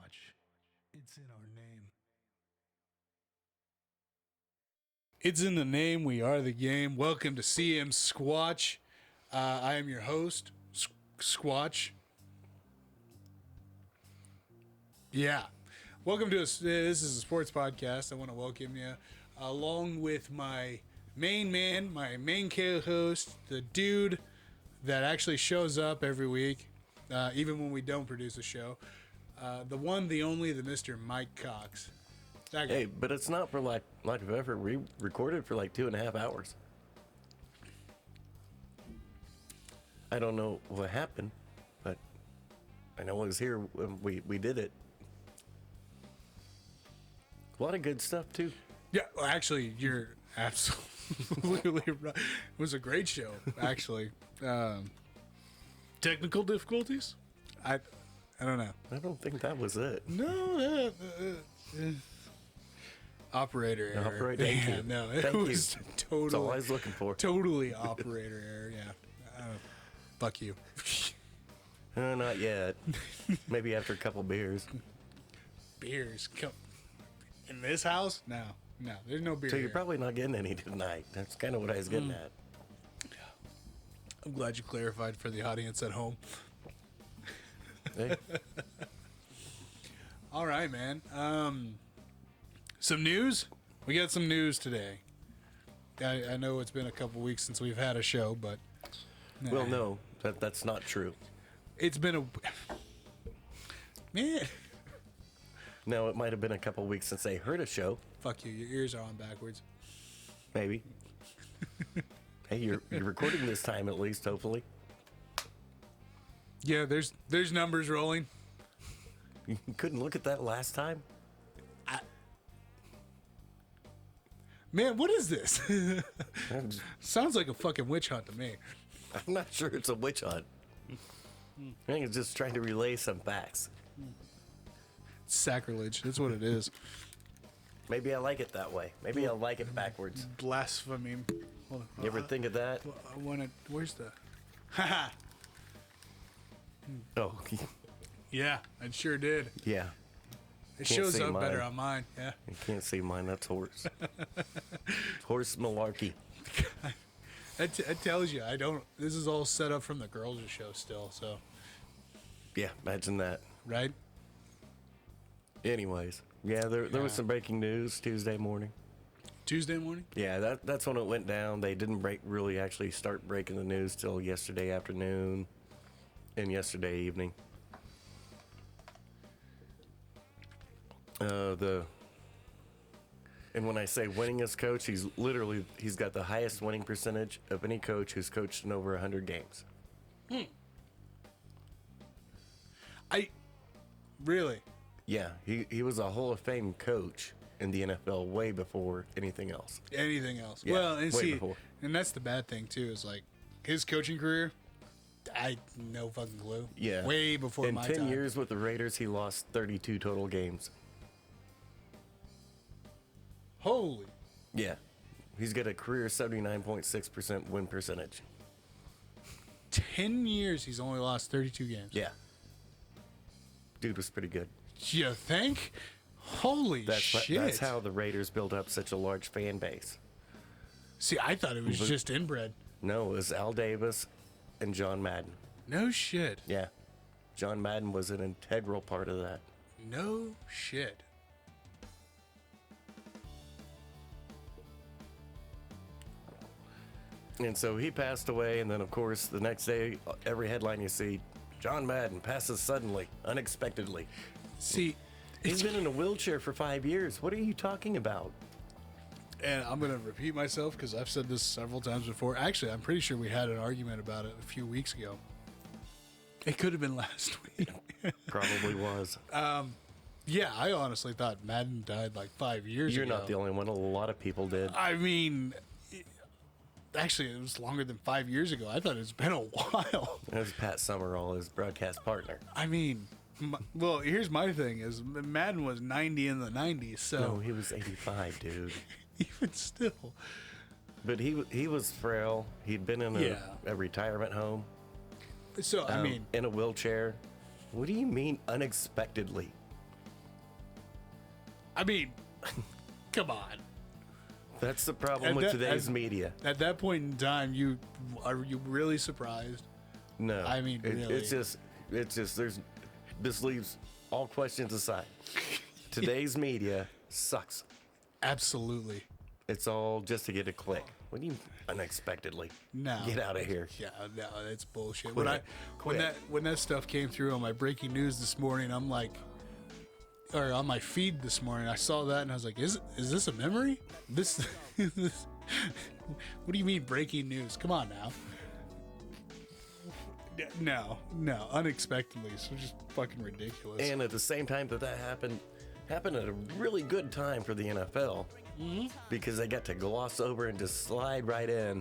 Squatch. It's in our name. It's in the name. We are the game. Welcome to CM Squatch. I am your host, Squatch. Yeah. Welcome to this is a sports podcast. I want to welcome you along with my main man, my main co-host, the dude that actually shows up every week, even when we don't produce a show. The one, the only, the Mr. Mike Cox. Hey, but it's not for lack of effort. We recorded for like 2.5 hours. I don't know what happened, but I know I was here when we did it. A lot of good stuff, too. Yeah, well, actually, you're absolutely right. It was a great show, actually. Technical difficulties? I don't know. I don't think that was it. No, operator error. Operator error. Yeah, no, it Thank was you. totally. That's all I was looking for. Totally operator error. Yeah. Fuck you. Not yet. Maybe after a couple beers. Beers come in this house? No, there's no beer. So you're here. probably not getting any tonight. That's kind of what I was getting at. I'm glad you clarified for the audience at home. Hey. All right, man. Some news? We got some news today. I know it's been a couple weeks since we've had a show, but... Well, no, that's not true. It's been a... Man. No, it might have been a couple weeks since they heard a show. Fuck you. Your ears are on backwards. Maybe. Hey, you're recording this time at least, hopefully. Yeah, there's numbers rolling. You couldn't look at that last time? Man, what is this? I'm Sounds like a fucking witch hunt to me. not sure it's a witch hunt. I think it's just trying to relay some facts. Sacrilege. That's what it is. Maybe I like it that way. Maybe I like it backwards. Blasphemy. Hold on. You ever think of that? I want to... Where's the... Haha. Oh, Yeah, I sure did. yeah. It Can't shows see up mine. better on mine. Yeah. You can't see mine. That's horse. Horse malarkey. That tells you. This is all set up from the girls' show still, so... Yeah, imagine that. Right? Anyways, yeah, there was some breaking news Tuesday morning. Tuesday morning? Yeah, that's when it went down. They didn't really actually start breaking the news till yesterday afternoon and yesterday evening. And when I say winningest coach, he's got the highest winning percentage of any coach who's coached in over 100 games. Really? Yeah, he was a Hall of Fame coach in the NFL way before anything else. Anything else? Yeah, well, and way before. and that's the bad thing too. Is like his coaching career. I no fucking clue. Yeah, way before in my 10 time. years with the Raiders, he lost 32 total games. Holy. Yeah, he's got a career 79.6% win percentage. 10 years, he's only lost 32 games. Yeah, dude was pretty good. You think? Holy shit. That's how the Raiders built up such a large fan base. See, I thought it was just inbred. No, it was Al Davis and John Madden. No shit. Yeah, John Madden was an integral part of that. No shit. And so he passed away, and then, of course, the next day, every headline you see, John Madden passes suddenly, unexpectedly. See, He's been in a wheelchair for 5 years. What are you talking about? and I'm going to repeat myself because I've said this several times before. Actually, I'm pretty sure we had an argument about it a few weeks ago. It could have been last week. Probably was. Yeah, I honestly thought Madden died like 5 years You're ago. not the only one. A lot of people did. I mean, actually, it was longer than 5 years ago. I thought it's been a while. That was Pat Summerall, his broadcast partner. I mean, well, here's my thing: is Madden was 90 in the 90s, so No, he was 85, dude. even still, But he was frail. He'd been in a retirement home. so I mean, in a wheelchair. What do you mean unexpectedly? I mean, come on. That's the problem with today's media. At that point in time, are you really surprised? No. I mean, really. It's just, this leaves all questions aside. Today's media sucks. Absolutely. It's all just to get a click. What do you unexpectedly? No. Get out of here. Yeah, no, that's bullshit. Quit. When that stuff came through on my breaking news this morning, I'm like, or on my feed this morning, I saw that and I was like, is this a memory? This what do you mean breaking news? Come on now. No, unexpectedly. So just fucking ridiculous. And at the same time that happened at a really good time for the NFL. Mm-hmm. Because they got to gloss over and just slide right in.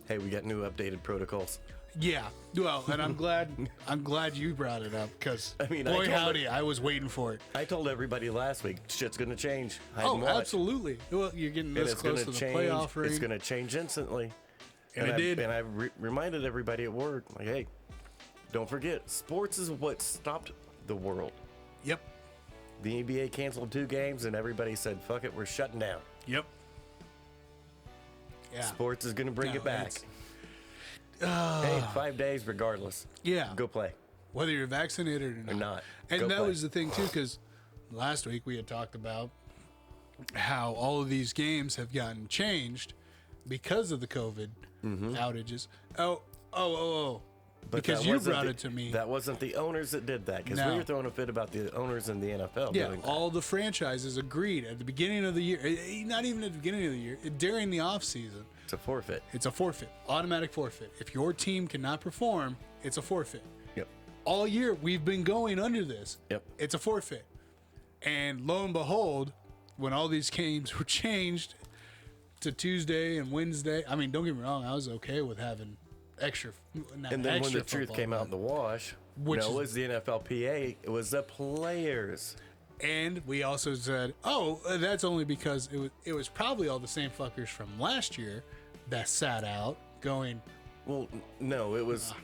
Hey, we got new updated protocols. Yeah, well, and I'm glad you brought it up because boy howdy, I was waiting for it. I told everybody last week, shit's gonna change. Absolutely. Well, you're getting this close to the playoff ring. It's gonna change instantly. And it did. And I reminded everybody at work, like, hey, don't forget, sports is what stopped the world. Yep. The NBA canceled 2 games, and everybody said, fuck it, we're shutting down. Yep. Yeah. Sports is gonna bring it back. Hey, 5 days regardless. Yeah. Go play. Whether you're vaccinated or not. And that was the thing, too, because last week we had talked about how all of these games have gotten changed because of the COVID outages. But because you brought it to me. That wasn't the owners that did that, because we were throwing a fit about the owners in the NFL Yeah, doing that. all the franchises agreed at the beginning of the year, not even at the beginning of the year, during the offseason. It's a forfeit. It's a forfeit, automatic forfeit. If your team cannot perform, it's a forfeit. Yep. All year we've been going under this. Yep. It's a forfeit. And lo and behold, when all these games were changed to Tuesday and Wednesday, I mean, don't get me wrong, I was okay with having extra. And then when the truth came out in the wash, it was the NFLPA, it was the players. And we also said, that's only because it was probably all the same fuckers from last year that sat out going. Well, no, it was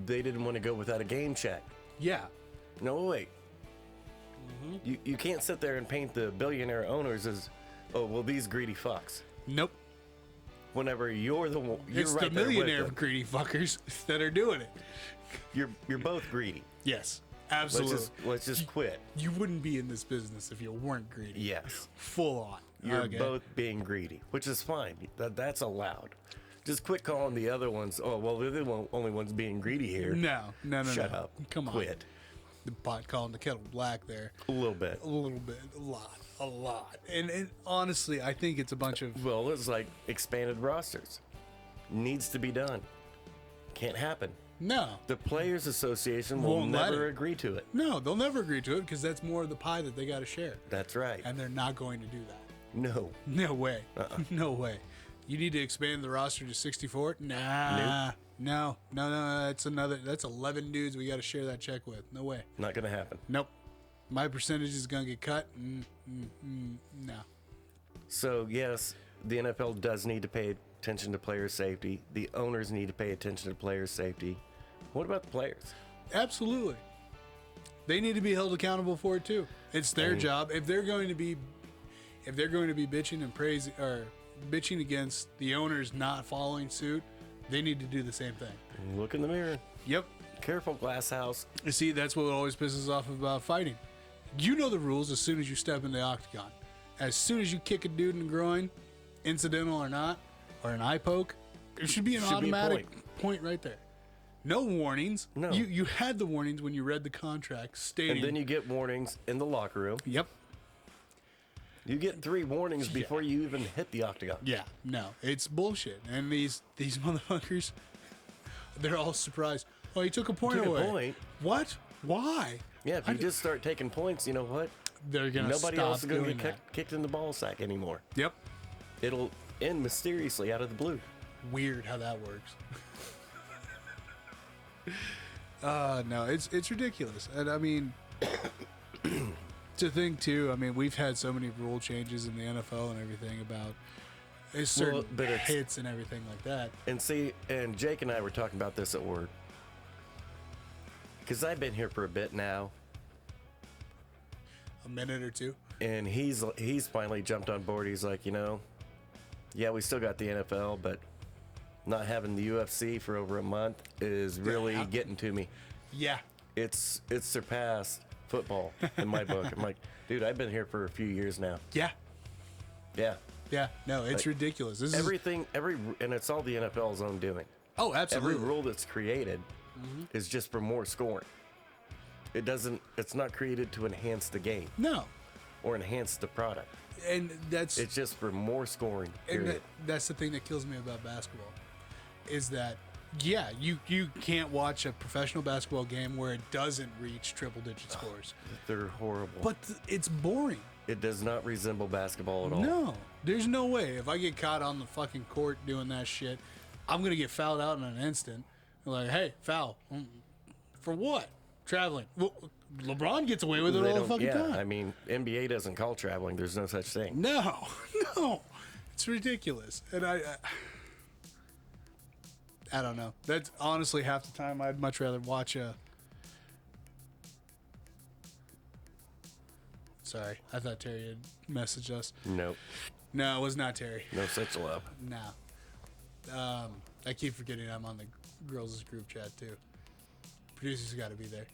they didn't want to go without a game check. Yeah. No, wait. You can't sit there and paint the billionaire owners as, these greedy fucks. Nope. Whenever you're the one, you're it's right the there millionaire with them. greedy fuckers that are doing it. You're both greedy. Yes, absolutely. Let's just quit. You wouldn't be in this business if you weren't greedy. Yes. Full on. You're both being greedy, which is fine. That's allowed. Just quit calling the other ones, they're the only ones being greedy here. No. Shut up. Come on. Quit. The pot calling the kettle black there. A little bit. A lot. And honestly, I think it's a bunch of... Well, it's like expanded rosters. Needs to be done. Can't happen. No. The Players Association will never agree to it. No, they'll never agree to it because that's more of the pie that they got to share. That's right. And they're not going to do that. No. No way. No way. You need to expand the roster to 64? Nah. Nope. No. That's 11 dudes we got to share that check with. No way. Not going to happen. Nope. My percentage is going to get cut. No. So, yes, the NFL does need to pay attention to player safety. The owners need to pay attention to player safety. What about the players? Absolutely. They need to be held accountable for it too. It's their job. If they're going to be bitching and praising or bitching against the owners not following suit, they need to do the same thing. Look in the mirror. Yep. Careful, glass house. You see, that's what always pisses off about fighting. You know the rules as soon as you step in the octagon. As soon as you kick a dude in the groin, incidental or not, or an eye poke, it should be an automatic point right there. No warnings. No. You had the warnings when you read the contract stating. And then you get warnings in the locker room. Yep. You get 3 warnings before you even hit the octagon. Yeah, no, it's bullshit. And these motherfuckers, they're all surprised. Oh, he took a point Took a away. point. What? Why? Yeah, if you just start taking points, you know what? They're gonna Nobody stop else is going to doing get that. kicked in the ball sack anymore. Yep. It'll end mysteriously out of the blue. Weird how that works. No, it's ridiculous. And I mean, to think too, I mean, we've had so many rule changes in the NFL and everything about certain hits and everything like that. And see, and Jake and I were talking about this at work. Because I've been here for a bit now. A minute or two. And he's finally jumped on board. He's like, yeah, we still got the NFL, but not having the UFC for over a month is really getting to me. Yeah. It's surpassed football in my book. I'm like, dude, I've been here for a few years now. Yeah. Yeah. Yeah. No, it's ridiculous. This Everything, and it's all the NFL's own doing. Oh, absolutely. Every rule that's created is just for more scoring. It's not created to enhance the game. No. Or enhance the product. And It's just for more scoring, period. And that's the thing that kills me about basketball is that, yeah, you can't watch a professional basketball game where it doesn't reach triple-digit scores. They're horrible. But it's boring. It does not resemble basketball at all. No. There's no way. If I get caught on the fucking court doing that shit, I'm going to get fouled out in an instant. Like, hey, foul. For what? Traveling. Well, LeBron gets away with it all the fucking time. I mean, NBA doesn't call traveling. There's no such thing. No. It's ridiculous. And I don't know. That's honestly half the time I'd much rather watch a... Sorry, I thought Terry had messaged us. Nope. No, it was not Terry. No such love. No. I keep forgetting I'm on the girls' group chat too. Producer's got to be there.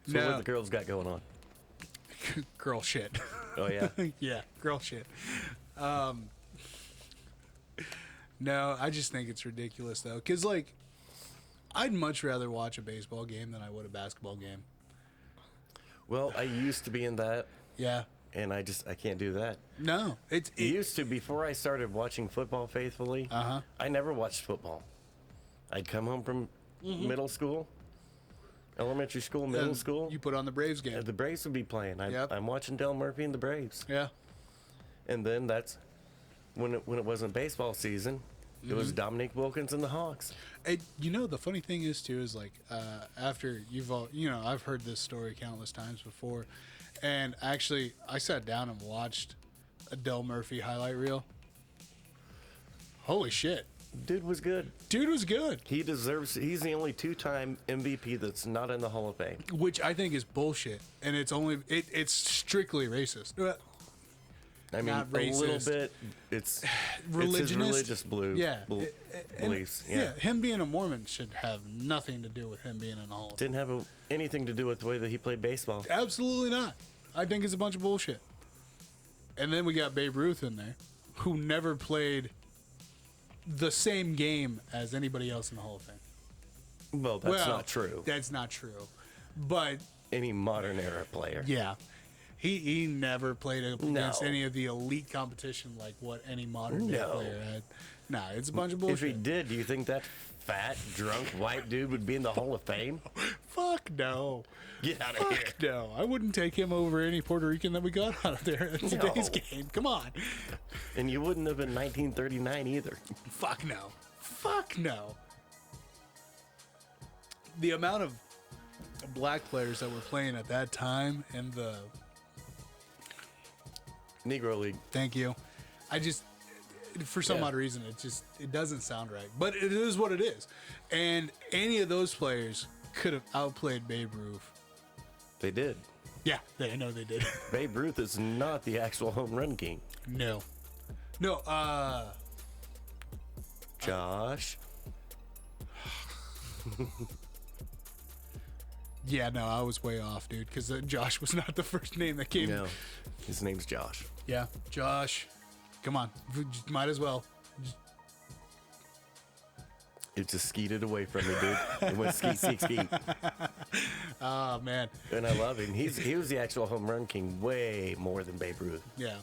So what the girls got going on? Girl shit. Oh, yeah? Yeah, girl shit. No, I just think it's ridiculous though, because like, I'd much rather watch a baseball game than I would a basketball game. Well, I used to be in that, Yeah. and I can't do that. No, It used to, before I started watching football faithfully, I never watched football. I'd come home from middle school, elementary school, middle school. You put on the Braves game. The Braves would be playing. Yep. I'm watching Del Murphy and the Braves. Yeah. And then that's when it wasn't baseball season. It was Dominique Wilkins and the Hawks. And, the funny thing is too is like after you've all I've heard this story countless times before, and actually I sat down and watched a Del Murphy highlight reel. Holy shit. Dude was good. Dude was good. He's the only 2-time MVP that's not in the Hall of Fame. Which I think is bullshit. And it's strictly racist. I mean, Not a little racist. bit. It's Religionist. his religious beliefs. Yeah, him being a Mormon should have nothing to do with him being in the Hall of Fame. Didn't have anything to do with the way that he played baseball. Absolutely not. I think it's a bunch of bullshit. And then we got Babe Ruth in there, who never played the same game as anybody else in the Hall of Fame. Well, that's not true. That's not true. But Any modern era player. yeah, he never played against No. any of the elite competition like what any modern day No. player had. Nah, it's a bunch of If bullshit. he did, do you think that fat, drunk, white dude would be in the Hall of Fame? Fuck no. Get out of here. Fuck no. I wouldn't take him over any Puerto Rican that we got out of there in today's game. Come on. And you wouldn't have in 1939 either. Fuck no. Fuck no. The amount of black players that were playing at that time in the... Negro League. Thank you. I just... For some Yeah. odd reason, it doesn't sound right. But it is what it is. And any of those players could have outplayed Babe Ruth. They did. Yeah, I know they did. Babe Ruth is not the actual home run king. No, Josh. yeah, no, I was way off, dude, because Josh was not the first name that came. No, his name's Josh. Yeah, Josh. Come on, might as well. It just skeeted away from me, dude. It went skeet, skeet, skeet. Oh, man. And I love him. He was the actual home run king way more than Babe Ruth. Yeah,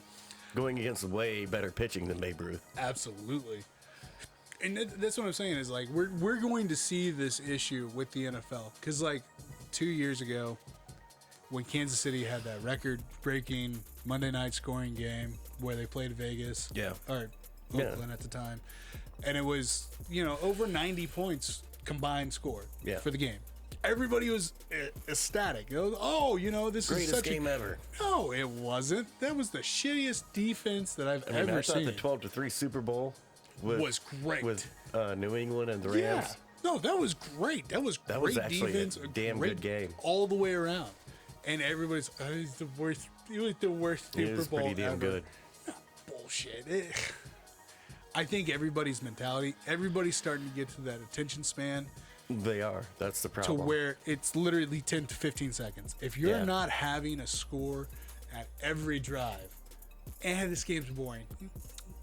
Going against way better pitching than Babe Ruth. absolutely. And that's what I'm saying is, like, we're going to see this issue with the NFL. Because, like, 2 years ago, when Kansas City had that record-breaking Monday night scoring game where they played Vegas. Yeah. Or Yeah. Oakland at the time. And it was, over 90 points combined score for the game. Everybody was ecstatic. It was, this Greatest is such game a... ever. No, it wasn't. That was the shittiest defense that I've I ever thought seen. the 12-3 Super Bowl was great. with New England and the Rams. Yeah. No, that was great. That was That great was actually defense. a damn great good game. all the way around. and everybody's it's the worst. It was the worst Super It was Bowl pretty damn ever. good. Bullshit. I think everybody's mentality, everybody's starting to get to that attention span They are. That's the to problem. where it's literally 10 to 15 seconds. If you're Yeah. not having a score at every drive, and this game's boring,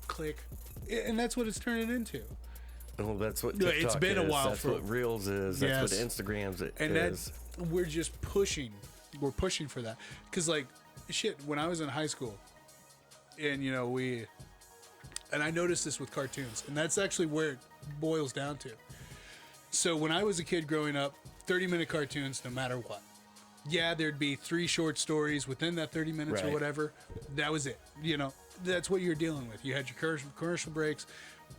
click, and that's what it's turning into. Well, that's what No, TikTok it's been a is. while That's for- what Reels is. That's Yes. what Instagrams And is. we're just pushing. We're pushing for that. Because, like, shit, when I was in high school, and, you know, and I noticed this with cartoons, and that's actually where it boils down to. So when I was a kid growing up, 30-minute cartoons, no matter what. Yeah, there'd be 3 short stories within that 30 minutes or Right. whatever. That was it. You know, that's what you're dealing with. You had your commercial breaks.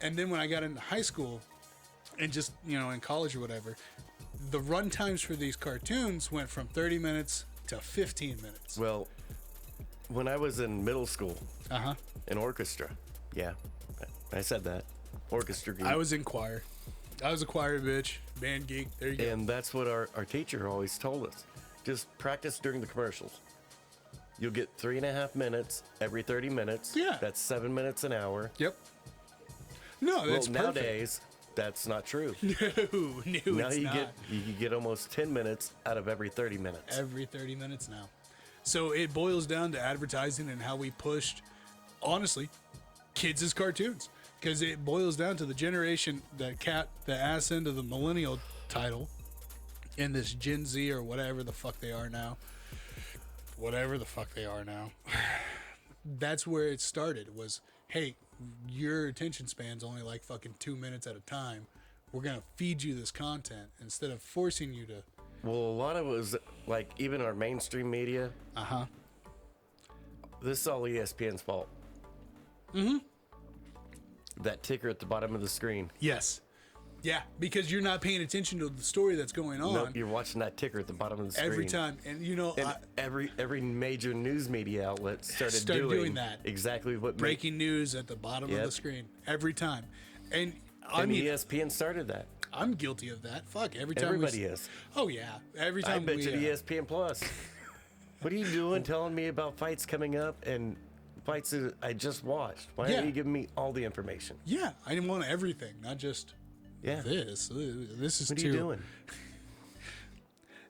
And then when I got into high school and just, you know, in college or whatever, the run times for these cartoons went from 30 minutes to 15 minutes. Well, when I was in middle school, Uh-huh. in orchestra, yeah, I said that. Orchestra geek. I was in choir. I was a choir bitch, band geek. There you go. And that's what our teacher always told us. Just practice during the commercials. You'll get 3.5 minutes every 30 minutes. Yeah. That's 7 minutes an hour. Yep. No, Well, that's perfect. nowadays, that's not true. No, Now it's you not. get almost 10 minutes out of every 30 minutes. Every 30 minutes now. So it boils down to advertising and how we pushed, honestly, kids as cartoons. Because it boils down to the generation that the ass end of the millennial title in this Gen Z or whatever the fuck they are now. Whatever the fuck they are now. That's where it started was, hey, your attention span's only like fucking 2 minutes at a time. We're going to feed you this content instead of forcing you to. Well, a lot of it was like even our mainstream media. Uh-huh. This is all ESPN's fault. Mm-hmm. That ticker at the bottom of the screen. Yes. Yeah, because you're not paying attention to the story that's going on Nope, you're watching that ticker at the bottom of the screen. every time. And, you know, And every major news media outlet started doing that. Exactly what breaking news at the bottom of Yep. the screen every time. And I and mean, ESPN started that. I'm guilty of that. Fuck, every time Everybody is. Oh, yeah. Every I time bet we... you the ESPN Plus. What are you doing telling me about fights coming up and fights that I just watched? Why Yeah. aren't you giving me all the information? Yeah, I want everything, not just Yeah. this. This is What are too... you doing?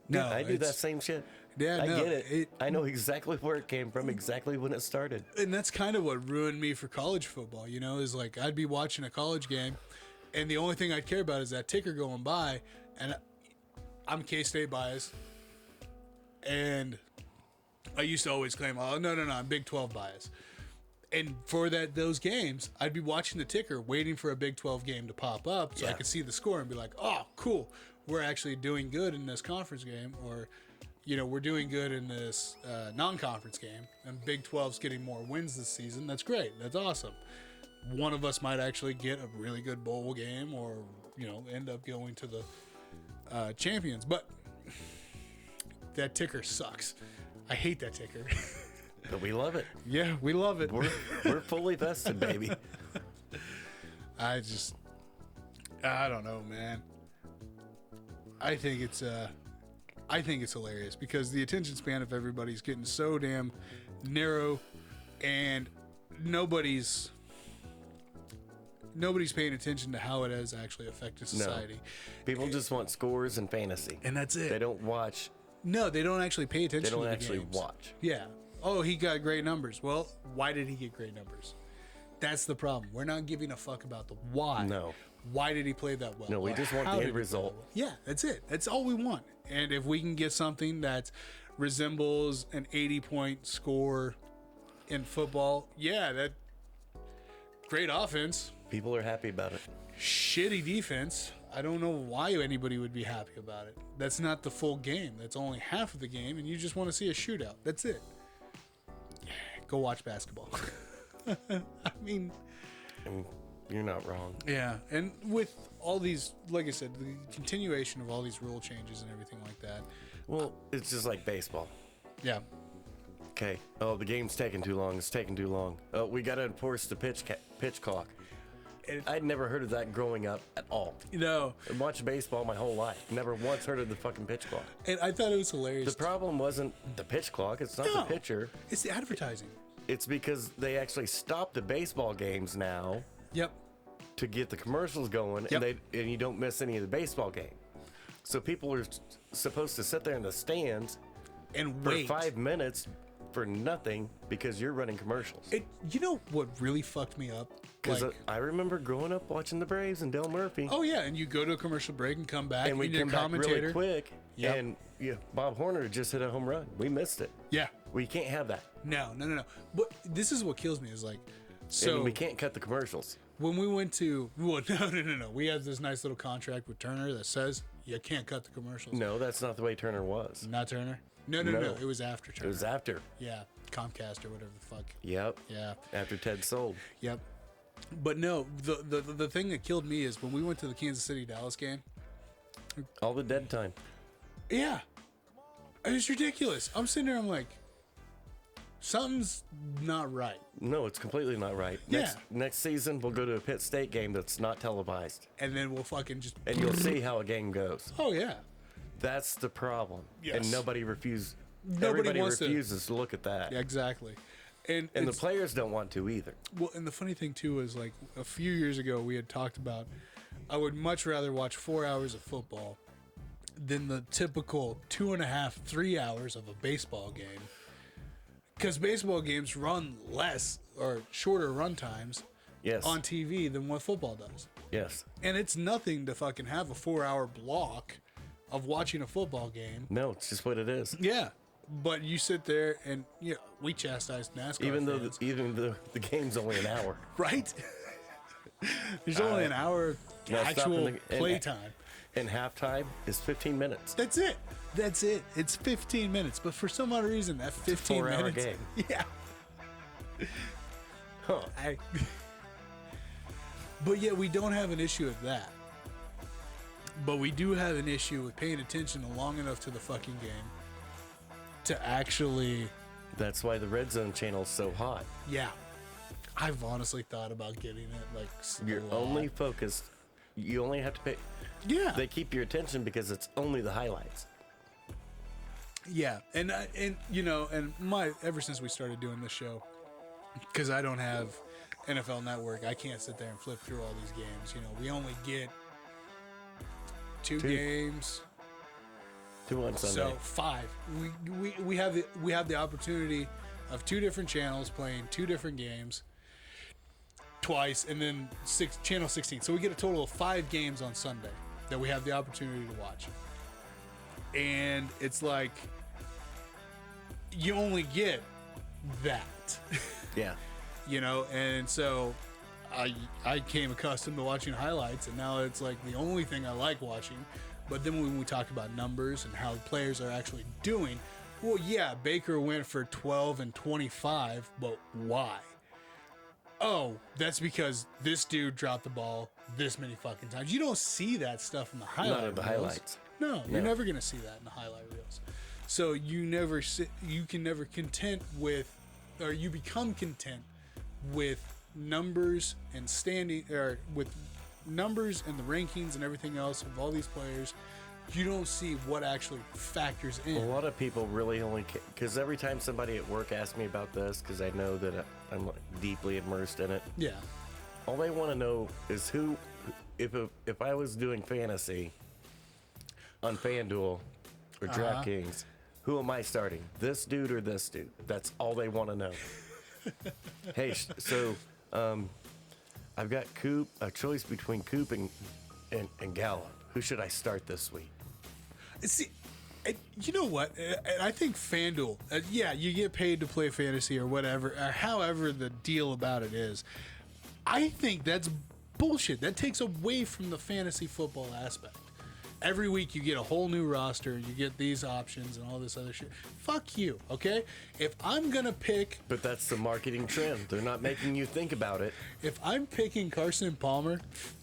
No, I do that it's- same shit. Yeah, I no, get it. I know exactly where it came from, exactly when it started. And that's kind of what ruined me for college football, you know, is like I'd be watching a college game and the only thing I'd care about is that ticker going by, and I'm K-State biased. And I used to always claim, oh, no, I'm Big 12 biased. And for those games, I'd be watching the ticker, waiting for a Big 12 game to pop up so I Yeah. could see the score and be like, oh, cool, we're actually doing good in this conference game, or, you know, we're doing good in this non-conference game, and Big 12's getting more wins this season. That's great. That's awesome. One of us might actually get a really good bowl game, or, you know, end up going to the champions. But that ticker sucks. I hate that ticker. But we love it. Yeah, we love it. We're fully vested, baby. I don't know, man. I think it's hilarious because the attention span of everybody's getting so damn narrow, and nobody's paying attention to how it has actually affected society. People just want scores and fantasy. And that's it. They don't watch. No, they don't actually pay attention They don't to the actually games. watch. Yeah. Oh, he got great numbers. Well, why did he get great numbers? That's the problem. We're not giving a fuck about the why. No. Why did he play that well? No, we Or just want how the did end he play result. well? Yeah, that's it. That's all we want. And if we can get something that resembles an 80-point score in football, yeah, that great offense, People are happy about it. shitty defense. I don't know why anybody would be happy about it. That's not the full game. That's only half of the game, and you just want to see a shootout. That's it. Go watch basketball. I mean, You're not wrong. yeah. And with all these, like I said, the continuation of all these rule changes and everything like that. Well, it's just like baseball. Yeah. Okay. Oh, the game's taking too long. It's taking too long. Oh, we got to enforce the pitch clock. I'd never heard of that growing up at all. I watched baseball my whole life. Never once heard of the fucking pitch clock. And I thought it was hilarious. The problem wasn't the pitch clock. It's not the pitcher. It's the advertising. It's because they actually stop the baseball games now. Yep. To get the commercials going, and you don't miss any of the baseball game. So people are supposed to sit there in the stands and for wait 5 minutes for nothing because you're running commercials. You know what really fucked me up? Because I remember growing up watching the Braves and Dale Murphy. Oh yeah, and you go to a commercial break and come back, and we come back really quick. And Bob Horner just hit a home run. We missed it. Yeah, we can't have that. No. But this is what kills me is like, so and we can't cut the commercials. When we went to no, we have this nice little contract with Turner that says you can't cut the commercials. No, that's not the way Turner was. Not Turner. No. It was after Turner. It was after. Yeah, Comcast or whatever the fuck. Yep. Yeah. After Ted sold. Yep. But no, the thing that killed me is when we went to the Kansas City Dallas game. All the dead time. Yeah. It's ridiculous. I'm sitting there, I'm like, something's not right. No, it's completely not right. Next season, we'll go to a Pitt State game that's not televised. And then we'll fucking just... And you'll see how a game goes. Oh, yeah. That's the problem. Yes. And everybody refuses to look at that. Yeah, exactly. And the players don't want to either. Well, and the funny thing, too, is like a few years ago, we had talked about I would much rather watch 4 hours of football than the typical 2.5, 3 hours of a baseball game. Because baseball games run less or shorter run times on TV than what football does. Yes. And it's nothing to fucking have a 4-hour block of watching a football game. No, it's just what it is. Yeah. But you sit there and we chastise NASCAR even fans. though the game's only an hour. Right? There's only an hour actual play time. And halftime is 15 minutes. That's it. It's 15 minutes. But for some odd reason, that 15 minutes. 4-hour game. Yeah. Huh. But yet we don't have an issue with that. But we do have an issue with paying attention long enough to the fucking game to actually... That's why the Red Zone channel is so hot. Yeah. I've honestly thought about getting it. Like, you're only focused. You only have to pay... Yeah. They keep your attention because it's only the highlights. Yeah. And ever since we started doing this show, because I don't have NFL Network, I can't sit there and flip through all these games. We only get two games. 2 on Sunday. So 5. We have the opportunity of 2 different channels playing 2 different games twice, and then channel 16. So we get a total of 5 games on Sunday that we have the opportunity to watch. And it's like you only get that. Yeah. And so I came accustomed to watching highlights, and now it's like the only thing I like watching. But then when we talk about numbers and how players are actually doing, well, yeah, Baker went for 12 and 25, but why? Oh, that's because this dude dropped the ball this many fucking times. You don't see that stuff in the highlight Not in the reels. highlights. No, you're never going to see that in the highlight reels. So you can never content with, or you become content with numbers and with numbers and the rankings and everything else of all these players. You don't see what actually factors in. A lot of people really only, because every time somebody at work asks me about this, because I know that I'm deeply immersed in it. Yeah. All they want to know is if I was doing fantasy on FanDuel or DraftKings, who am I starting? This dude or this dude? That's all they want to know. Hey, so I've got a choice between Coop and Gallup. Who should I start this week? See, you know what? I think FanDuel, you get paid to play fantasy or whatever, or however the deal about it is. I think that's bullshit. That takes away from the fantasy football aspect. Every week you get a whole new roster, you get these options and all this other shit. Fuck you, okay? If I'm going to pick... But that's the marketing trend. They're not making you think about it. If I'm picking Carson Palmer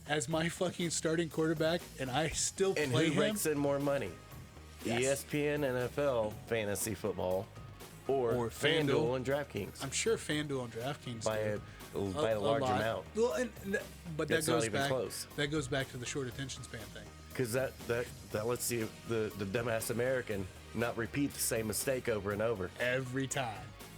as my fucking starting quarterback and I still play him... And who rakes in more money? Yes. ESPN, NFL, fantasy football, or FanDuel and DraftKings I'm sure FanDuel and DraftKings by do. a large lot. amount. Well, but that It's not goes even back. close. That goes back to the short attention span thing. Because that lets the dumbass American not repeat the same mistake over and over. Every time,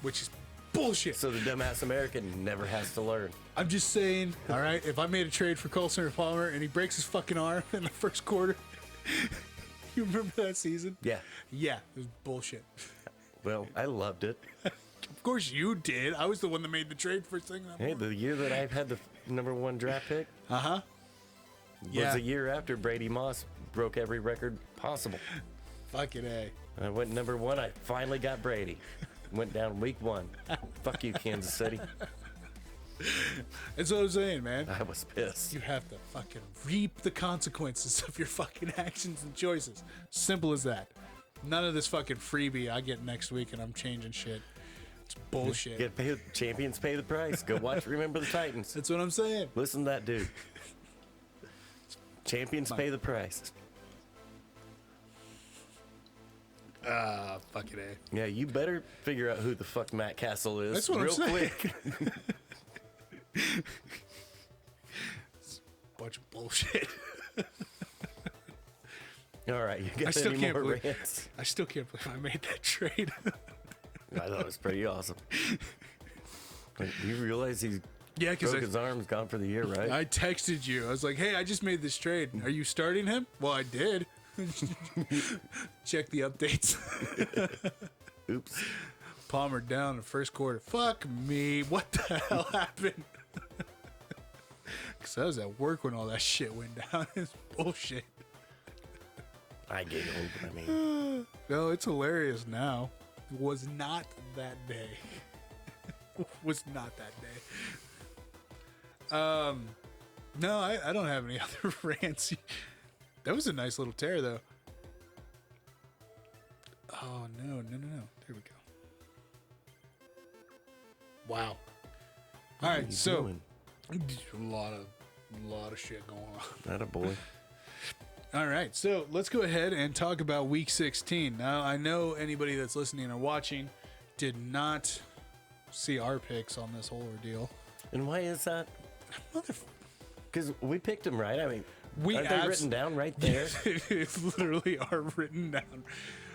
which is bullshit. So the dumbass American never has to learn. I'm just saying, all right, if I made a trade for Colson or Palmer and he breaks his fucking arm in the first quarter, you remember that season? Yeah. Yeah, it was bullshit. Well, I loved it. Of course you did. I was the one that made the trade first thing. Hey, the year that I've had the number 1 draft pick Uh-huh. was a year after Brady Moss broke every record possible. Fucking A. I went number 1. I finally got Brady. Went down week 1. Fuck you, Kansas City. That's what I'm saying, man. I was pissed. You have to fucking reap the consequences of your fucking actions and choices. Simple as that. None of this fucking freebie I get next week and I'm changing shit. It's bullshit. Get paid, champions pay the price. Go watch Remember the Titans. That's what I'm saying. Listen to that dude. Champions pay the price. Fucking A. Yeah, you better figure out who the fuck Matt Castle is. That's what I'm real saying. quick. It's a bunch of bullshit. All right, you got I still any can't more believe. rants? I still can't believe I made that trade. I thought it was pretty awesome. Like, you realize he Yeah, because broke his arm's gone for the year, right? I texted you. I was like, "Hey, I just made this trade. Are you starting him?" Well, I did. Check the updates. Oops. Palmer down in the first quarter. Fuck me. What the hell happened? Because I was at work when all that shit went down. It's bullshit. I giggled, but I mean, No, it's hilarious now. It was not that day. Was not that day. No, I don't have any other rants. That was a nice little tear, though. Oh, no. There we go. Wow. All right, so doing? a lot of shit going on. Not a boy. All right, so let's go ahead and talk about Week 16. Now, I know anybody that's listening or watching did not see our picks on this whole ordeal. And why is that? Motherfucker. Because we picked him right. I mean, We aren't they written down right there? It literally are written down.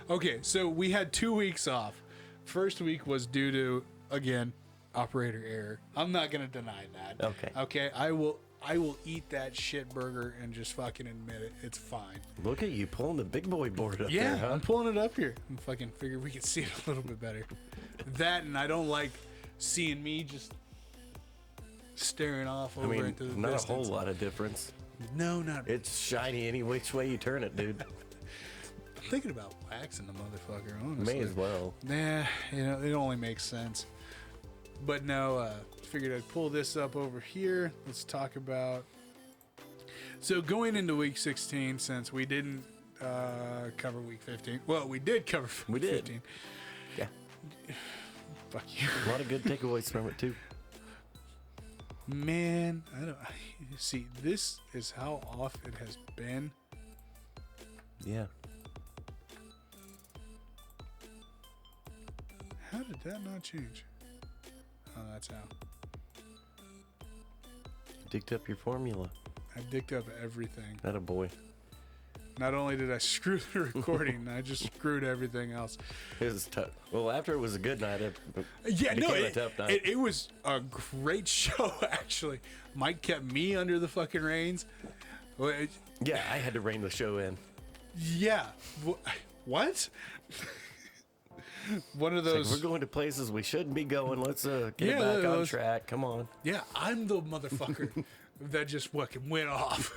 Okay, so we had 2 weeks off. First week was due to, again, operator error. I'm not going to deny that. Okay. Okay, I will eat that shit burger and just fucking admit it. It's fine. Look at you pulling the big boy board up Yeah, there, huh? I'm pulling it up here. I'm fucking figured we could see it a little bit better. That, and I don't like seeing me just staring off over into the not distance. a whole lot of difference. No, not. It's shiny any which way you turn it, dude. I'm thinking about waxing the motherfucker, honestly. May as well. Nah, it only makes sense. But no, figured I'd pull this up over here. Let's talk about. So going into week 16, since we didn't cover week 15. Well, we did cover We did. 15. Yeah. Fuck you. A lot of good takeaways from it, too. Man, I don't see. This is how off it has been. Yeah. How did that not change? Oh, that's how. Dicked up your formula. I dicked up everything. Not a boy. Not only did I screw the recording, I just screwed everything else. It was tough. Well, after it was a good night, Yeah, no, became a tough night. it was a great show, actually. Mike kept me under the fucking reins. Yeah, I had to rein the show in. Yeah. What? One of Like, those. we're going to places we shouldn't be going. Let's get Yeah, back on those- track. Come on. Yeah, I'm the motherfucker that just fucking went off.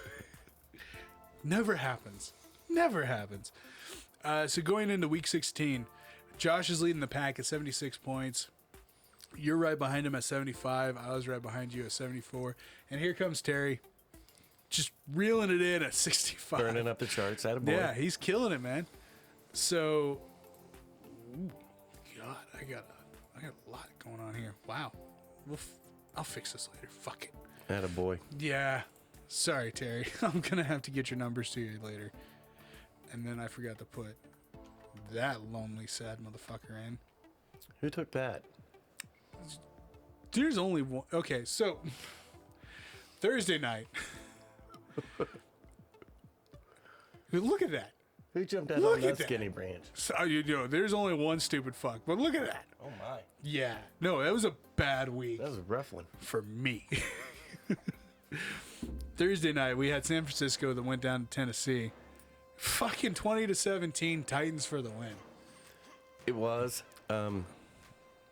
Never happens. Never happens. So going into week 16, Josh is leading the pack at 76 points. You're right behind him at 75. I was right behind you at 74. And here comes Terry, just reeling it in at 65. Burning up the charts. Atta boy. Yeah, he's killing it, man. So, ooh, God, I got a lot going on here. Wow. I'll fix this later. Fuck it. Atta boy. Yeah. Sorry, Terry. I'm going to have to get your numbers to you later. And then I forgot to put that lonely, sad motherfucker in. Who took that? There's only one. Okay, so Thursday night. Look at that. Who jumped out Look on at that that. skinny branch? So, you know, there's only one stupid fuck, but look at that. Oh my. Yeah. No, that was a bad week That was a rough one. for me. Thursday night, we had San Francisco that went down to Tennessee. Fucking 20-17, Titans for the win. It was.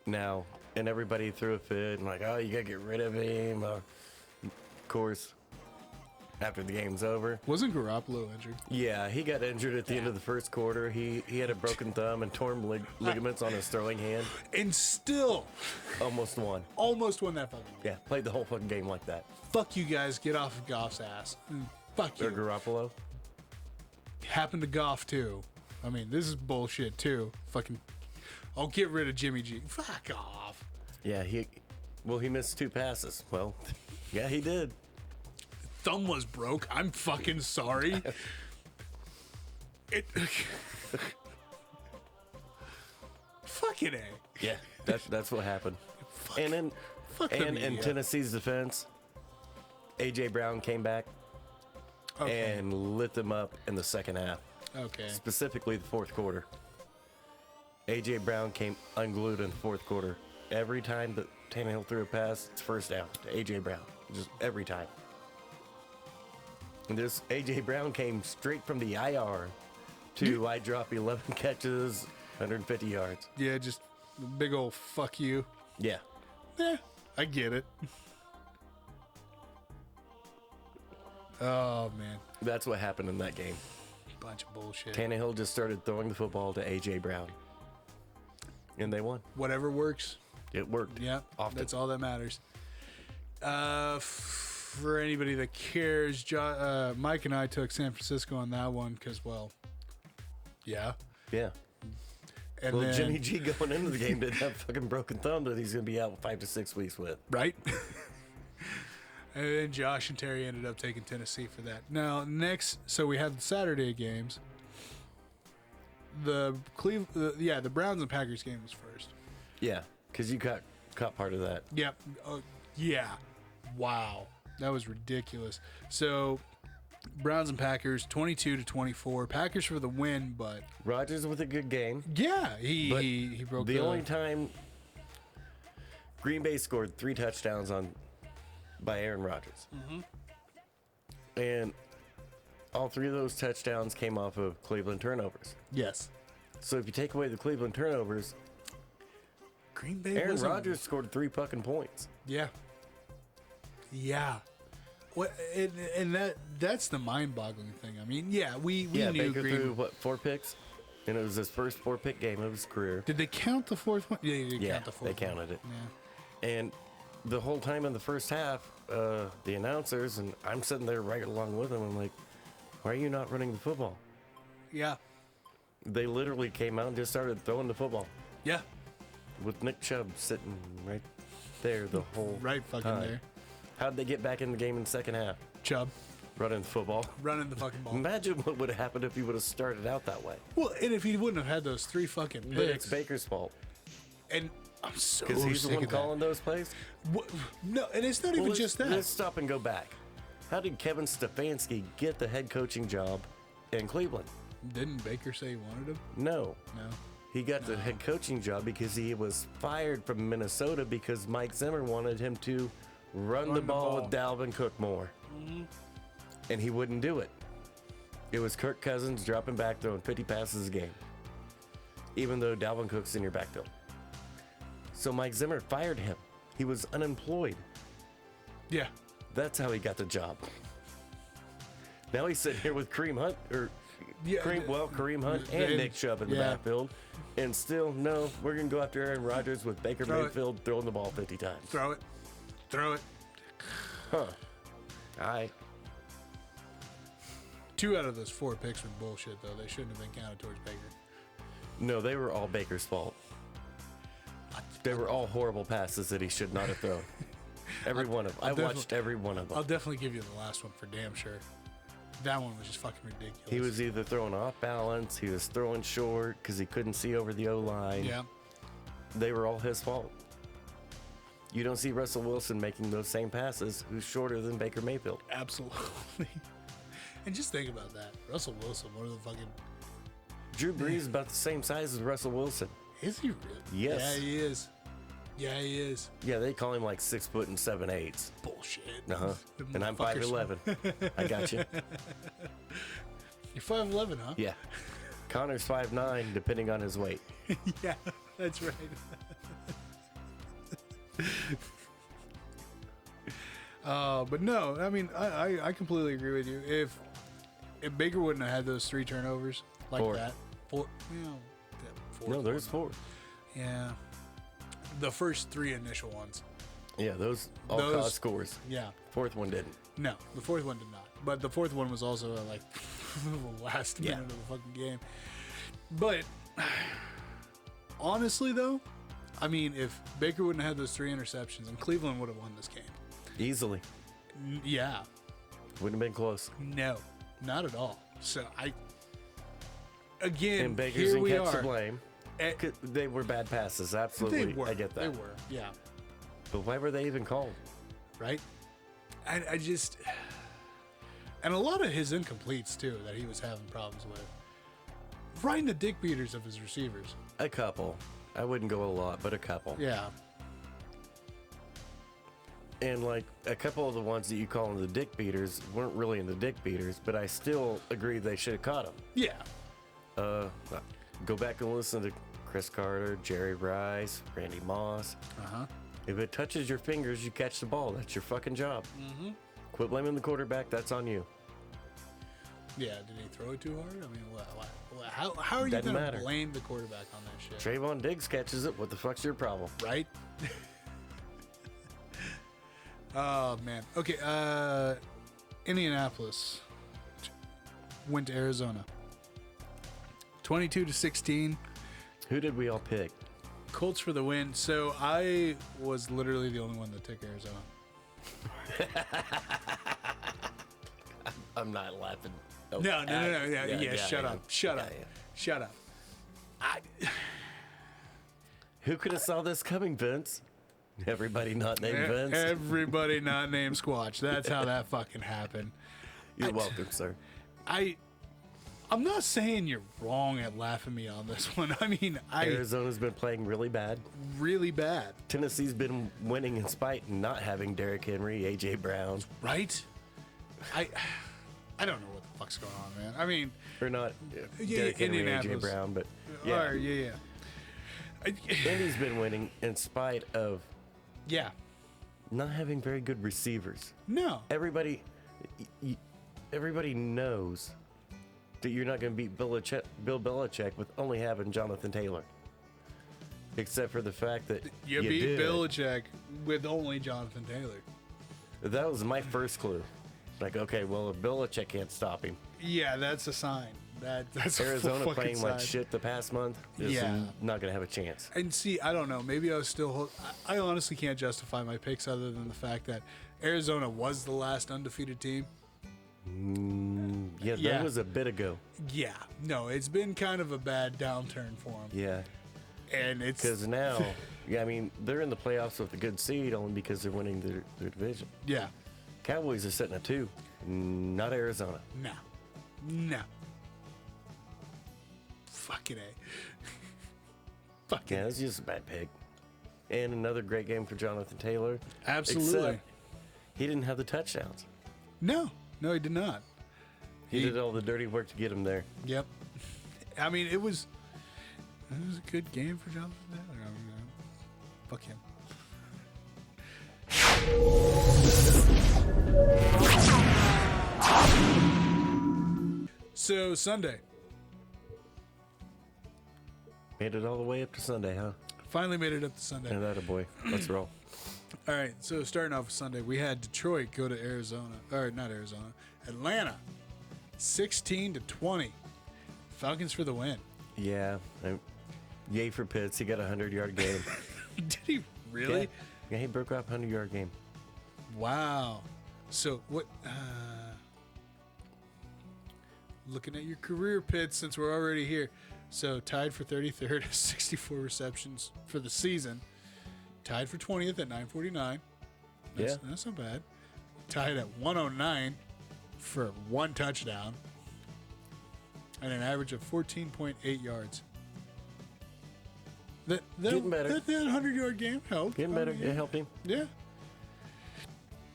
Now, and everybody threw a fit and like, oh, you gotta get rid of him. Of course, after the game's over. Wasn't Garoppolo injured? Yeah, he got injured at the end of the first quarter. He had a broken thumb and torn ligaments on his throwing hand. And still Almost won. almost won that fucking game. Yeah, played the whole fucking game like that. Fuck you guys, get off of Goff's ass. Fuck Or you. Garoppolo. Happened to Goff too. I mean, this is bullshit too. Fucking, I'll get rid of Jimmy G. Fuck off. Yeah, he missed 2 passes. Well, yeah, he did. Thumb was broke. I'm fucking sorry. It. Fucking A. Yeah, that's what happened. And in Fuck the in media. Tennessee's defense, AJ Brown came back Okay. and lit them up in the second half, Okay. specifically the fourth quarter. AJ Brown came unglued in the fourth quarter. Every time that Tannehill threw a pass, it's first down to AJ Brown. Just every time. And this AJ Brown came straight from the IR to I drop 11 catches, 150 yards. Yeah, just a big old fuck you. Yeah. Yeah, I get it. Oh man, That's what happened in that game. bunch of bullshit. Tannehill just started throwing the football to AJ Brown. And they won. Whatever works. It worked. Yeah, Often. that's all that matters. For anybody that cares, Mike and I took San Francisco on that one because, well, yeah. Yeah. And Well, then, Jimmy G going into the game didn't have a fucking broken thumb that he's going to be out 5 to 6 weeks with. right? And then Josh and Terry ended up taking Tennessee for that. Now, next, so we have the Saturday games. The Browns and Packers game was first. Yeah, because you caught part of that. Yep. Yeah. Wow. That was ridiculous. So, Browns and Packers, 22-24. Packers for the win, but Rodgers with a good game. yeah, But he broke The only time Green Bay scored 3 touchdowns by Aaron Rodgers. And all 3 of those touchdowns came off of Cleveland turnovers. Yes. So if you take away the Cleveland turnovers, Green Bay. Aaron wasn't- Rodgers scored 3 fucking points. Yeah. Yeah. What and that's the mind-boggling thing. I mean, yeah, we Yeah, knew Baker Green. threw, 4 picks? And it was his first 4-pick game of his career. Did they count the fourth one? Yeah, they did Yeah, count the fourth they one. counted it. Yeah. And the whole time in the first half, the announcers, and I'm sitting there right along with them, I'm like, why are you not running the football? Yeah. They literally came out and just started throwing the football Yeah. with Nick Chubb sitting right there the whole Right fucking time. there. How'd they get back in the game in the second half? Chubb Running the football. running the fucking ball. Imagine what would have happened if he would have started out that way. Well, and if he wouldn't have had those 3 fucking But it's picks, Baker's fault and I'm so because he's the sick one of that. calling those plays. No, and it's not even Well, just let's that. stop and go back. How did Kevin Stefanski get the head coaching job in Cleveland? Didn't Baker say he wanted him? No. No. He got the head coaching job because he was fired from Minnesota because Mike Zimmer wanted him to run the ball with Dalvin Cook more. And he wouldn't do it. It was Kirk Cousins dropping back, throwing 50 passes a game, even though Dalvin Cook's in your backfield. So Mike Zimmer fired him. He was unemployed. Yeah. That's how he got the job. Now he's sitting here with Kareem Hunt, Kareem Hunt and and- Nick Chubb in the yeah. backfield. And still, no, we're going to go after Aaron Rodgers with Baker Throw it. Mayfield throwing the ball 50 times. Throw it. Throw it. Huh. All right. 2 out of those 4 picks were bullshit, though. They shouldn't have been counted towards Baker. No, they were all Baker's fault. They were all horrible passes that he should not have thrown. Every one of them. I watched every one of them. I'll definitely give you the last one for damn sure. That one was just fucking ridiculous. He was either throwing off balance, he was throwing short because he couldn't see over the O-line. Yeah. they were all his fault. You don't see Russell Wilson making those same passes, who's shorter than Baker Mayfield. Absolutely. And just think about that. Russell Wilson, one of the fucking... Drew Brees is about the same size as Russell Wilson. Is he really? Yes. Yeah, he is. Yeah, he is. Yeah, they call him like 6 foot and 7/8. Bullshit. Uh-huh. The And I'm motherfuckers. 5'11". I got you. You're 5'11", huh? Yeah. Connor's 5'9", depending on his weight. Yeah, that's right. But no, I mean, I completely agree with you. If Baker wouldn't have had those 3 turnovers like Four. that, four, you know, that No, there's 4. yeah, the first 3 initial ones, Yeah, those all Those- caused scores. yeah, 4th one didn't. no, the 4th one did not, but the 4th one was also at like the last Yeah. minute of the fucking game. But honestly, though, I mean, if Baker wouldn't have had those 3 interceptions, and Cleveland would have won this game. Easily. Yeah, Wouldn't have been close. no, not at all. So again, And Baker's here didn't we catch the are. blame. Eh, 'Cause they were bad passes, absolutely. They were. I get that. They were. Yeah. But why were they even called? Right. I just, and a lot of his incompletes too that he was having problems with. Right in the dick beaters of his receivers. A couple. I wouldn't go a lot, but a couple. Yeah. And like a couple of the ones that you call them the dick beaters weren't really in the dick beaters, but I still agree they should have caught them. Yeah. Go back and listen to Chris Carter, Jerry Rice, Randy Moss. Uh-huh. If it touches your fingers, you catch the ball. That's your fucking job. Mm-hmm. Quit blaming the quarterback. That's on you. Yeah. Did he throw it too hard? I mean, how are you Doesn't going to matter. blame the quarterback on that shit? Trayvon Diggs catches it. What the fuck's your problem? Right? Oh, man. Okay. Indianapolis went to Arizona. 22-16. Who did we all pick? Colts for the win. So I was literally the only one that took Arizona. I'm not laughing. Oh, No. Yeah, shut yeah. up. Shut Yeah, up. yeah. Shut up. Who could have saw this coming, Vince? Everybody not named Vince. Everybody not named Squatch. That's how that fucking happened. You're welcome, sir. I'm not saying you're wrong at laughing me on this one. I mean, Arizona's been playing really bad. really bad, Tennessee's been winning in spite of not having Derrick Henry, A.J. Brown. right? I don't know what the fuck's going on, man. I mean, Or not Yeah, Derrick Henry, A.J. Indianapolis. Brown, but yeah, yeah. yeah. Indy's been winning in spite of Yeah. not having very good receivers. No. Everybody knows that you're not going to beat Bill Belichick with only having Jonathan Taylor. Except for the fact that You beat did. Belichick with only Jonathan Taylor. That was my first clue. Like, okay, well, if Belichick can't stop him, Yeah, that's a sign. That's a Arizona fucking playing like sign. shit the past month is Yeah. not going to have a chance. And see, I don't know. Maybe I was still. I honestly can't justify my picks other than the fact that Arizona was the last undefeated team. Yeah, Yeah. that was a bit ago. Yeah, no, it's been kind of a bad downturn for them. Yeah, And it's because now, yeah, I mean, they're in the playoffs with a good seed only because they're winning their division. yeah, Cowboys are sitting at 2, not Arizona. no, fucking a, fucking Yeah, it's just a bad pick. And another great game for Jonathan Taylor. absolutely. Except he didn't have the touchdowns. No, he did not. He did all the dirty work to get him there. Yep. I mean, it was a good game for Jonathan Taylor. I mean, fuck him. So Sunday, Made it all the way up to Sunday, huh? finally made it up to Sunday. And that a boy. Let's roll. All right, so starting off with Sunday, we had Detroit go to Arizona, or not Arizona, Atlanta, 16-20. Falcons for the win. Yeah. Yay for Pitts. He got a 100-yard game. Did he really? Yeah, he broke off a 100-yard game. Wow. So what? Looking at your career, Pitts, since we're already here, So tied for 33rd, 64 receptions for the season. Tied for 20th at 949. That's not bad. Tied at 109 for 1 touchdown. And an average of 14.8 yards. Getting better. That 100-yard game helped. Getting better. It helped him. Yeah.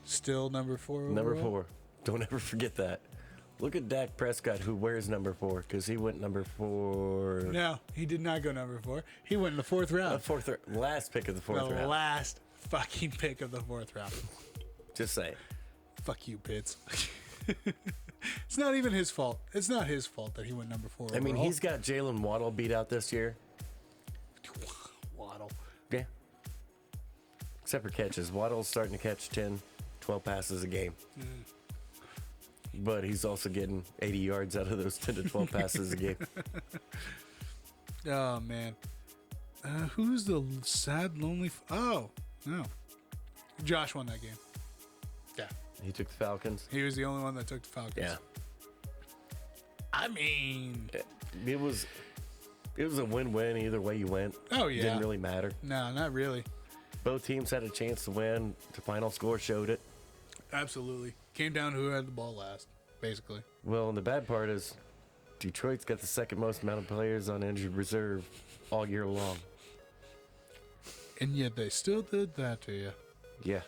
Still number 4 overall. Number 4. Don't ever forget that. Look at Dak Prescott, who wears number 4, because he went number 4. No, he did not go number 4. He went in the 4th round. Last pick of the 4th round. The last fucking pick of the 4th round. Just say. Fuck you, Pitts. It's not even his fault. It's not his fault that he went number 4 overall. I mean, he's got Jalen Waddle beat out this year. Waddle. Yeah. Except for catches. Waddle's starting to catch 10, 12 passes a game. But he's also getting 80 yards out of those 10 to 12 passes a game. Oh, man. Who's the sad, lonely... Oh, no. Josh won that game. Yeah. He took the Falcons. He was the only one that took the Falcons. Yeah. I mean... It was a win-win either way you went. Oh, yeah. Didn't really matter. No, not really. Both teams had a chance to win. The final score showed it. Absolutely. Came down to who had the ball last, basically. Well, and the bad part is Detroit's got the second most amount of players on injured reserve all year long. And yet they still did that to you. Yeah.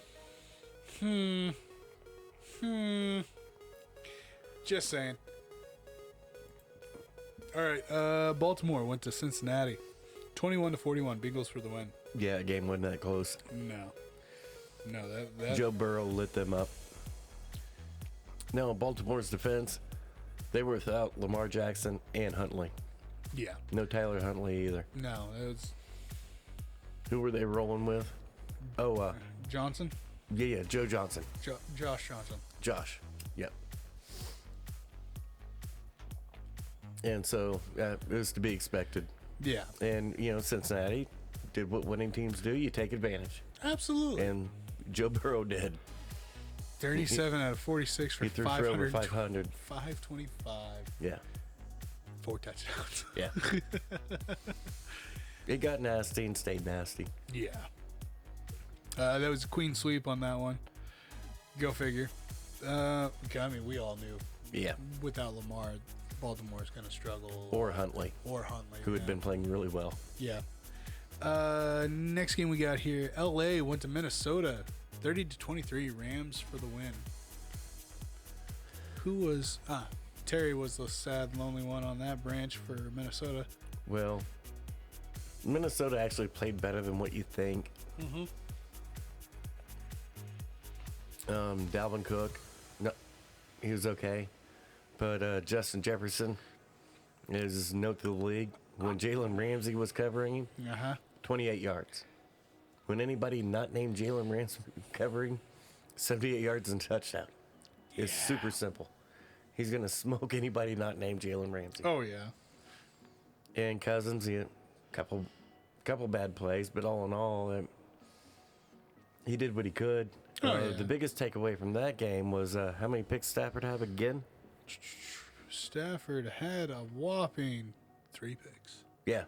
Just saying. All right, Baltimore went to Cincinnati. 21-41, Bengals for the win. Yeah, game wasn't that close. No, that Joe Burrow lit them up. No, Baltimore's defense, they were without Lamar Jackson and Huntley. Yeah. No Tyler Huntley either. No, it was Who were they rolling with? Johnson? Yeah, Joe Johnson. Josh Johnson. Josh. Yep. And so it was to be expected. Yeah. And, Cincinnati did what winning teams do. You take advantage. Absolutely. And Joe Burrow did. 37 out of 46 for He threw 500. for over 500. 525. Yeah. 4 touchdowns. Yeah. It got nasty and stayed nasty. Yeah. That was a clean sweep on that one. Go figure. I mean, we all knew. Yeah. Without Lamar, Baltimore's going to struggle. Or Huntley. Who had been playing really well. Yeah. Next game we got here. LA went to Minnesota. 30-23 Rams for the win. Who was... Terry was the sad, lonely one on that branch for Minnesota. Well, Minnesota actually played better than what you think. Dalvin Cook, no, he was okay. But Justin Jefferson is note to the league. When Jalen Ramsey was covering him, 28 yards. When anybody not named Jalen Ramsey covering, 78 yards and touchdown. It's super simple. He's going to smoke anybody not named Jalen Ramsey. Oh, yeah. And Cousins, he had a couple bad plays, but all in all, he did what he could. The biggest takeaway from that game was how many picks Stafford have again? Stafford had a whopping 3 picks. Yeah.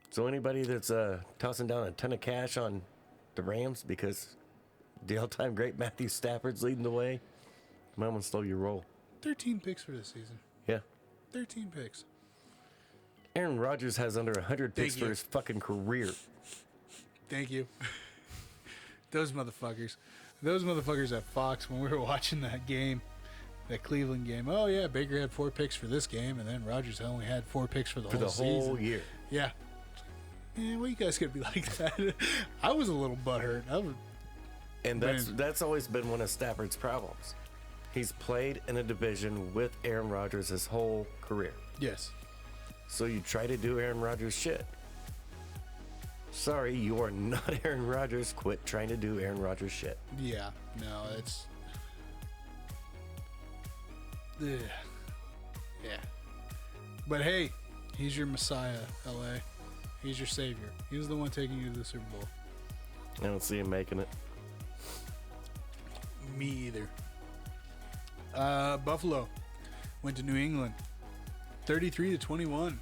So anybody that's tossing down a ton of cash on the Rams because the all-time great Matthew Stafford's leading the way, might want to slow your roll. 13 picks for this season. Yeah. 13 picks. Aaron Rodgers has under 100 picks for his fucking career. Thank you. Those motherfuckers at Fox, when we were watching that game, that Cleveland game. Oh, yeah, Baker had 4 picks for this game, and then Rodgers only had 4 picks for the whole season. Whole year. Yeah. Man, why you guys gonna be like that? I was a little butthurt. And that's always been one of Stafford's problems. He's played in a division with Aaron Rodgers his whole career. Yes. So you try to do Aaron Rodgers shit. Sorry, you are not Aaron Rodgers. Quit trying to do Aaron Rodgers shit. Yeah. No, it's... Ugh. Yeah. But hey, he's your Messiah, LA. He's your savior. He's the one taking you to the Super Bowl. I don't see him making it. Me either. Buffalo went to New England. 33-21. Kind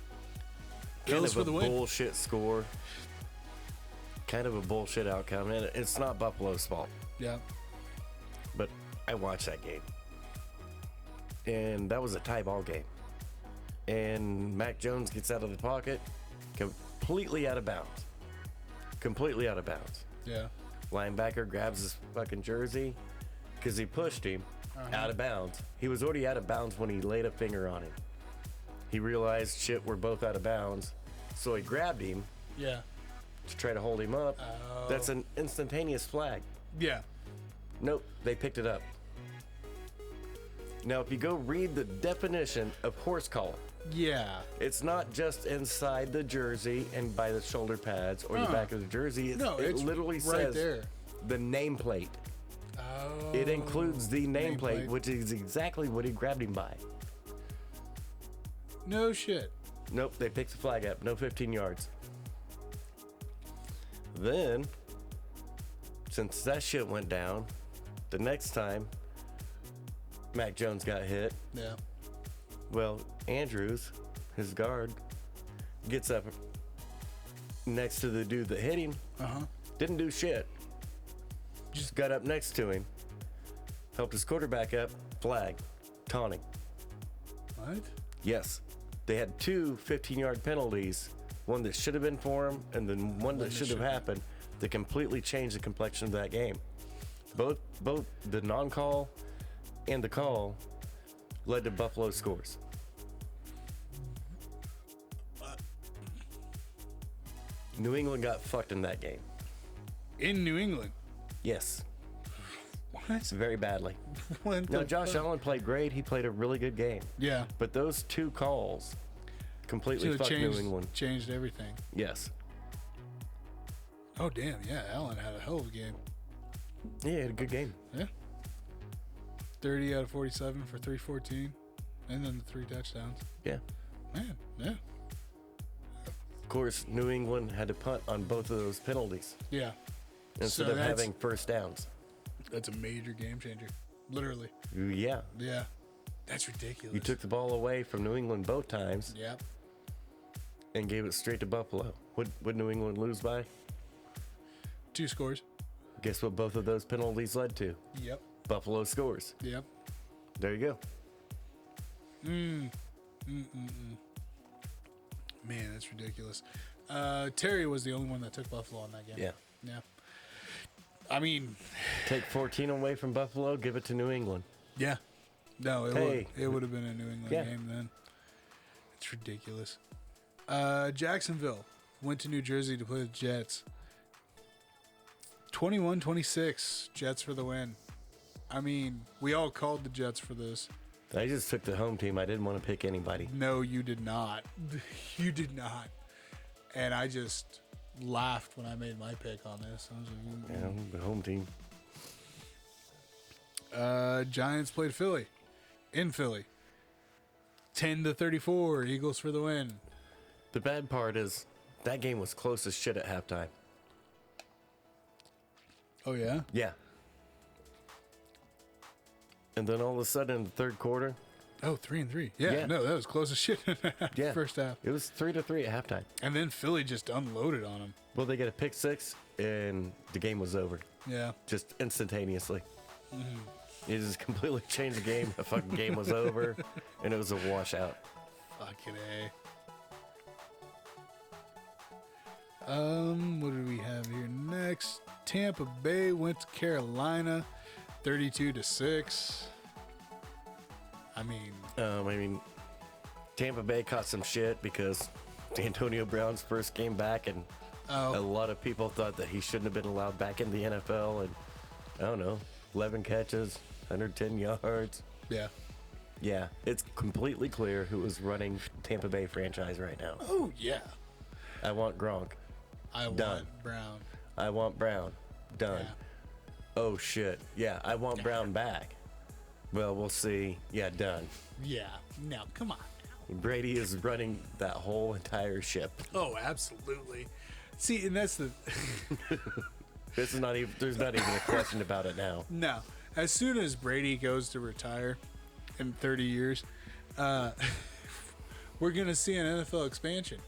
Bills of for a the win. bullshit score. Kind of a bullshit outcome. And it's not Buffalo's fault. Yeah. But I watched that game. And that was a tie ball game. And Mac Jones gets out of the pocket, completely out of bounds. Completely out of bounds. Yeah. Linebacker grabs his fucking jersey because he pushed him out of bounds. He was already out of bounds when he laid a finger on him. He realized, shit, we're both out of bounds. So he grabbed him Yeah. to try to hold him up. Oh. That's an instantaneous flag. Yeah. Nope, they picked it up. Now, if you go read the definition of horse collar, Yeah. it's not just inside the jersey and by the shoulder pads or the back of the jersey. No, it it's literally right says there. the nameplate. Oh. It includes the nameplate, which is exactly what he grabbed him by. No shit. Nope, they picked the flag up. No 15 yards. Then, since that shit went down, the next time Mac Jones got hit, Yeah. well, Andrews, his guard, gets up next to the dude that hit him. Didn't do shit. Just got up next to him, helped his quarterback up, flag, taunting. What? Yes. They had two 15-yard penalties, one that should have been for him and then one that should have happened, that completely changed the complexion of that game. Both the non-call and the call led to Buffalo scores. New England got fucked in that game. In New England. Yes, What? very badly. What Now, the Josh fuck? Allen played great. He played a really good game. Yeah. But those two calls completely So it fucked New England. changed everything. Yes. Oh damn, yeah, Allen had a hell of a game. Yeah, he had a good game. Yeah. 30 out of 47 for 314. And then the 3 touchdowns. Yeah. Man, yeah. Of course, New England had to punt on both of those penalties Yeah. instead So of that's- having first downs. That's a major game changer. Literally. Yeah. Yeah. That's ridiculous. You took the ball away from New England both times Yep. and gave it straight to Buffalo. Would New England lose by? 2 scores. Guess what both of those penalties led to? Yep. Buffalo scores. Yep. There you go. Man, that's ridiculous. Terry was the only one that took Buffalo in that game. Yeah. Yeah. I mean, Take 14 away from Buffalo, give it to New England. yeah. No, Hey. it would have been a New England Yeah. game then. It's ridiculous. Jacksonville went to New Jersey to play the Jets. 21-26, Jets for the win. I mean, we all called the Jets for this. I just took the home team. I didn't want to pick anybody. No, you did not. You did not. And I just laughed when I made my pick on this. I was like, Yeah, the home team. Giants played Philly. In Philly. 10-34, Eagles for the win. The bad part is that game was close as shit at halftime. Oh, yeah? Yeah. And then all of a sudden in the third quarter, Oh, 3-3. Yeah, Yeah. no, that was close as shit in that yeah, first half. it was 3-3 at halftime. And then Philly just unloaded on them. Well, they get a pick six, and the game was over Yeah. just instantaneously. It just completely changed the game. The fucking game was over, and it was a washout. Fucking A. What do we have here next? Tampa Bay went to Carolina, 32-6. I mean, Tampa Bay caught some shit because Antonio Brown's first game back, and a lot of people thought that he shouldn't have been allowed back in the NFL. And I don't know, 11 catches, 110 yards. yeah. Yeah, it's completely clear who is running Tampa Bay franchise right now. Oh, yeah. I want Gronk. I Done. want Brown. I want Brown. Done. Yeah. Oh shit. Yeah, I want Brown back. Well, we'll see. Yeah, done. Yeah. No, come on. Brady is running that whole entire ship. Oh, absolutely. See, and that's the... This is not even. There's not even a question about it now. No. As soon as Brady goes to retire in 30 years, we're going to see an NFL expansion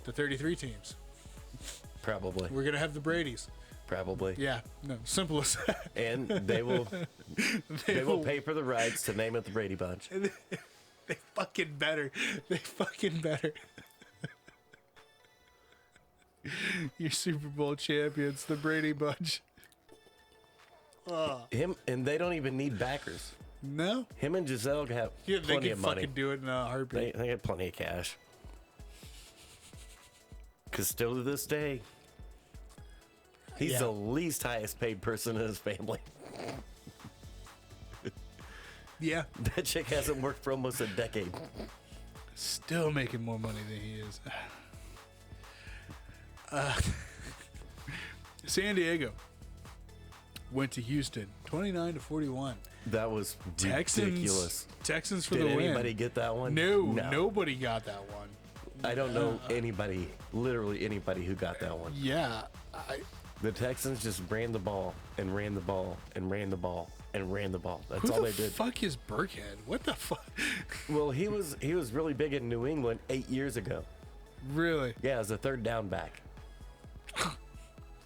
to 33 teams. Probably. We're going to have the Bradys. Probably. Yeah, no, simple as that. And they will pay for the rights to name it the Brady Bunch. They fucking better. They fucking better. Your Super Bowl champions, the Brady Bunch. Him and they don't even need backers. No? Him and Giselle have Yeah, they plenty can of money. fucking do it in a heartbeat. They got plenty of cash. Because still to this day, he's Yeah. the least highest paid person in his family. Yeah. That chick hasn't worked for almost a decade. Still making more money than he is. San Diego went to Houston, 29-41. That was ridiculous. Texans for Did the win. anybody get that one? No, nobody got that one. I don't know anybody, literally anybody who got that one. Yeah, The Texans just ran the ball and ran the ball and ran the ball and ran the ball. That's who all the they did. fuck is Burkhead? What the fuck? Well, he was really big in New England 8 years ago. Really? Yeah, as a third down back.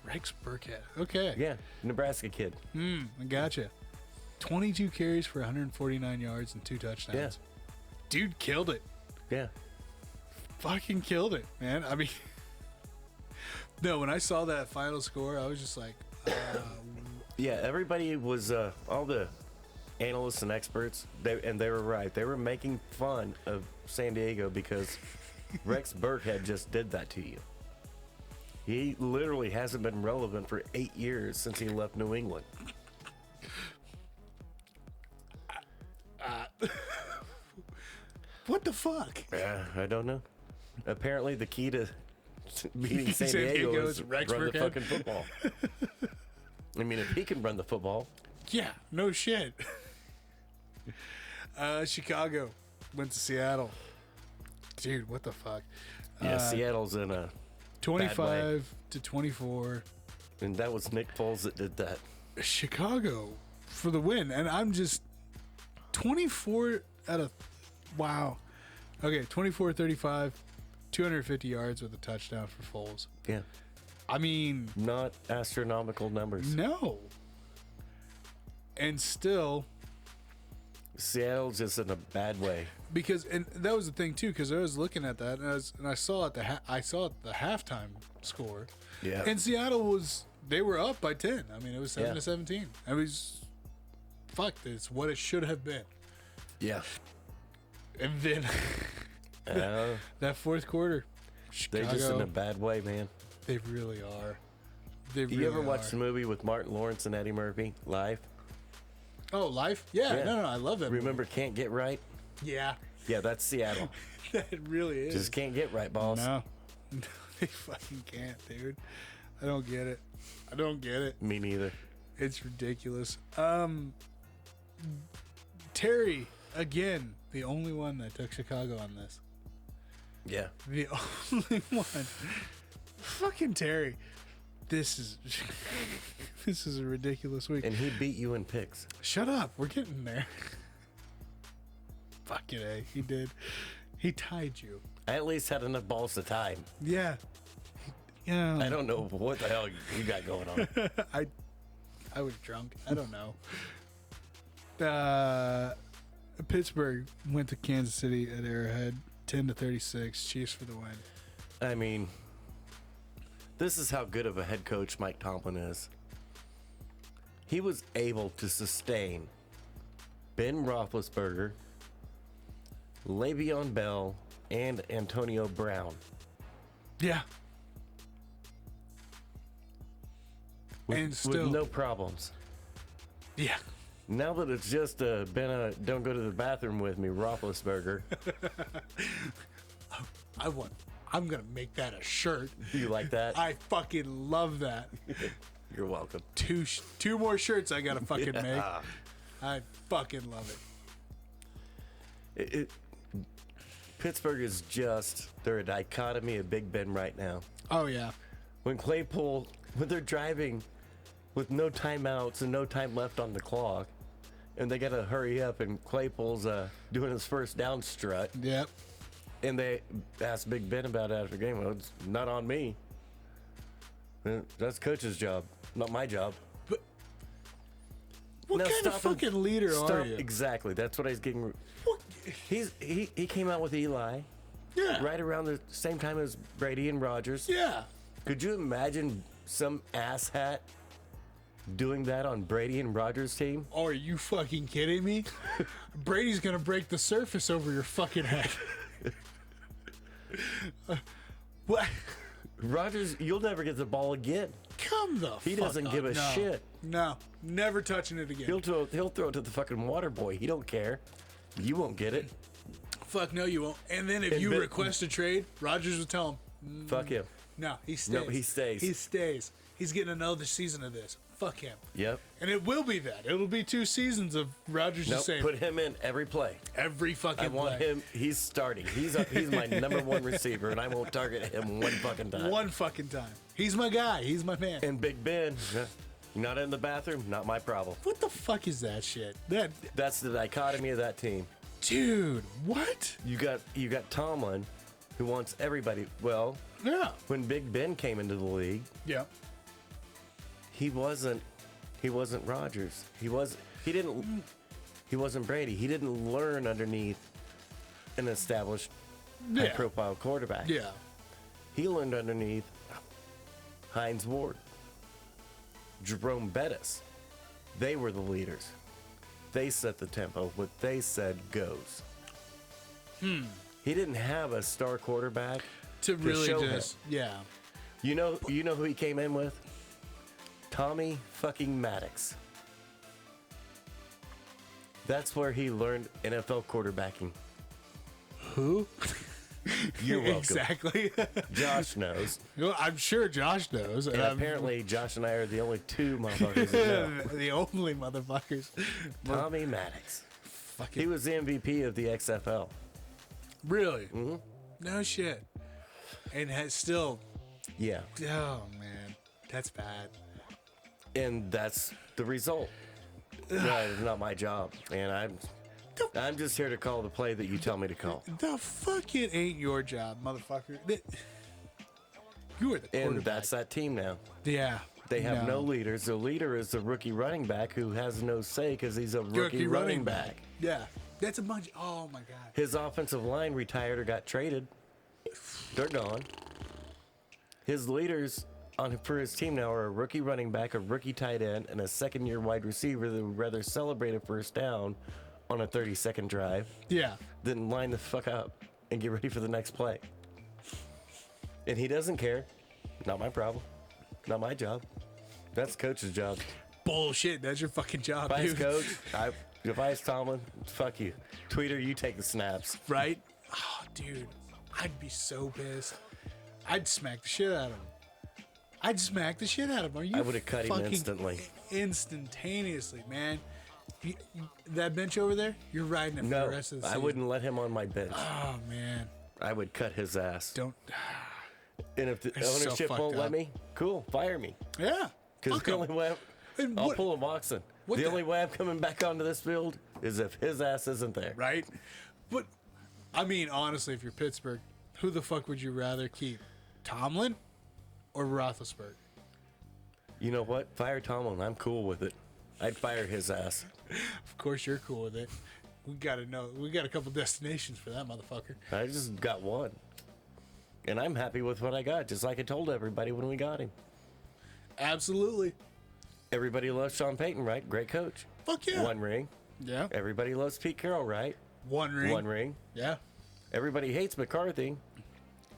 Rex Burkhead. Okay. Yeah, Nebraska kid. I gotcha. 22 carries for 149 yards and 2 touchdowns. Yeah. Dude killed it. Yeah. Fucking killed it, man. I mean, no, when I saw that final score, I was just like, Yeah, everybody was, all the analysts and experts, they were right. They were making fun of San Diego because Rex Burkhead just did that to you. He literally hasn't been relevant for 8 years since he left New England. what the fuck? I don't know. Apparently, the key to beating San San Diego Diego is is Rex run the Burkhead. fucking football. I mean, if he can run the football, Yeah, no shit. Chicago went to Seattle. Dude, what the fuck? yeah, Seattle's in a 25-24. and that was Nick Foles that did that. Chicago for the win. And I'm just 24 out of wow. Okay, 24-35, 250 yards with a touchdown for Foles. Yeah, I mean, not astronomical numbers. no. And still, Seattle's just in a bad way. because and that was the thing too, because I was looking at that and I saw at the halftime score. Yeah. And Seattle they were up by 10. I mean, it was 7 Yeah. to 17. I was fucked. It's what it should have been. Yeah. And then that fourth quarter, They're Chicago, just in a bad way, man. they really are. They really You ever are. watched the movie with Martin Lawrence and Eddie Murphy live? Oh, Life? Yeah, Yeah. no, I love that movie. Remember Can't Get Right? Yeah, Yeah, that's Seattle. that really is. Just can't get right, boss. No, they fucking can't, dude. I don't get it. I don't get it. Me neither. It's ridiculous. Terry, again, the only one that took Chicago on this. Yeah. The only one. Fucking Terry. This is this is a ridiculous week. And he beat you in picks. Shut up. We're getting there. Fucking A. He did. He tied you. I at least had enough balls to tie him. Yeah. Yeah. I don't know what the hell you got going on. I was drunk. I don't know. Pittsburgh went to Kansas City at Arrowhead, 10-36. Chiefs for the win. I mean, this is how good of a head coach Mike Tomlin is. He was able to sustain Ben Roethlisberger, Le'Veon Bell, and Antonio Brown Yeah. And still, with no problems. yeah. Now that it's just been a don't go to the bathroom with me Roethlisberger, I'm gonna make that a shirt. you like that? I fucking love that. You're welcome. Two more shirts I gotta fucking make. Yeah. I fucking love it. Pittsburgh is they're a dichotomy of Big Ben right now. Oh yeah. When they're driving with no timeouts and no time left on the clock, and they gotta hurry up, and Claypool's doing his first down strut, Yep. And they asked Big Ben about it after the game. Well, it's not on me. That's coach's job, not my job. But what Now kind of stop him. fucking leader are you? Exactly. That's what I was getting. What? He came out with Eli Yeah. right around the same time as Brady and Rodgers. Yeah. Could you imagine some asshat doing that on Brady and Rodgers' team? Are you fucking kidding me? Brady's gonna break the surface over your fucking head. What? Rodgers, you'll never get the ball again. Come the He fuck doesn't up. give a No. shit. No, never touching it again. He'll throw it to the fucking water boy. He don't care. You won't get it. Fuck no, you won't. And then if And you Ben- request a trade, Rodgers will tell him, Fuck him. no, he stays. No, he stays. He stays. He's getting another season of this. Fuck him. Yep. And it will be that. It'll be 2 seasons of Rodgers Nope. just saying Put him in every play. every fucking I want play. him. He's starting. He's my number one receiver, and I won't target him one fucking time. One fucking time. He's my guy. He's my man. And Big Ben, not in the bathroom, not my problem. What the fuck is that shit? That's the dichotomy of that team. Dude, what? You got Tomlin, who wants everybody. Well, Yeah. when Big Ben came into the league, Yeah. he wasn't Rodgers. He wasn't Brady. He didn't learn underneath an established Yeah. high-profile quarterback. Yeah. He learned underneath Hines Ward, Jerome Bettis. They were the leaders. They set the tempo. What they said goes. He didn't have a star quarterback To really show just, yeah. You know who he came in with? Tommy fucking Maddox. That's where he learned NFL quarterbacking. Who? You're welcome. Exactly. Josh knows. Well, I'm sure Josh knows. And apparently Josh and I are the only two motherfuckers that know. the only motherfuckers. Tommy Maddox. Fucking He was the MVP of the XFL. really? Mm-hmm. No shit. And has still. Yeah. Oh man, that's bad. And that's the result. That is not my job. And I'm just here to call the play that you tell me to call. The fuck it ain't your job, motherfucker. You are the quarterback. And that's that team now. Yeah. They have no leaders. The leader is the rookie running back who has no say because he's a rookie running back. Yeah. That's a bunch. Oh my god. His offensive line retired or got traded. They're gone. His leaders for his team now are a rookie running back, a rookie tight end, and a second-year wide receiver that would rather celebrate a first down on a 30-second drive Yeah. than line the fuck up and get ready for the next play. And he doesn't care. Not my problem. Not my job. That's coach's job. Bullshit. That's your fucking job, If I was dude. coach, if I was Tomlin, fuck you. Tweeter, you take the snaps. Right? Oh, dude. I'd be so pissed. I'd smack the shit out of him. I'd smack the shit out of him. Are you I would have cut him fucking instantly. Instantaneously, man. That bench over there, you're riding it for No, the rest of the I season. wouldn't let him on my bench. Oh, man. I would cut his ass. Don't. And if the It's so ownership fucked won't up. let me, cool, fire me. Yeah. Because Fuck the 'em. only way And I'll what- pull a Moxon. what The the- only way I'm coming back onto this field is if his ass isn't there. Right? But, I mean, honestly, if you're Pittsburgh, who the fuck would you rather keep? Tomlin or Roethlisberger? You know what? Fire Tomlin. I'm cool with it. I'd fire his ass. Of course you're cool with it. We gotta know. We got a couple destinations for that motherfucker. I just got one. And I'm happy with what I got, just like I told everybody when we got him. Absolutely. Everybody loves Sean Payton, right? Great coach. Fuck yeah. One ring. Yeah. Everybody loves Pete Carroll, right? One ring. One ring. Yeah. Everybody hates McCarthy.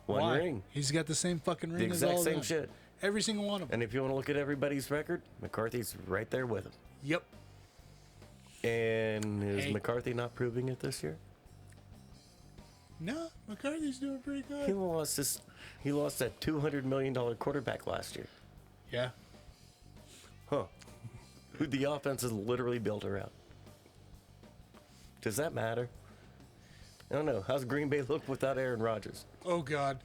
One Why? ring. He's got the same fucking ring The as exact all of same them. shit. Every single one of them. And if you want to look at everybody's record, McCarthy's right there with him. Yep. And is Hey. McCarthy not proving it this year? No, McCarthy's doing pretty He good. lost that $200 million quarterback last year. Yeah. Huh. Who the offense is literally built around. Does that matter? I don't know. How's Green Bay look without Aaron Rodgers? Oh God.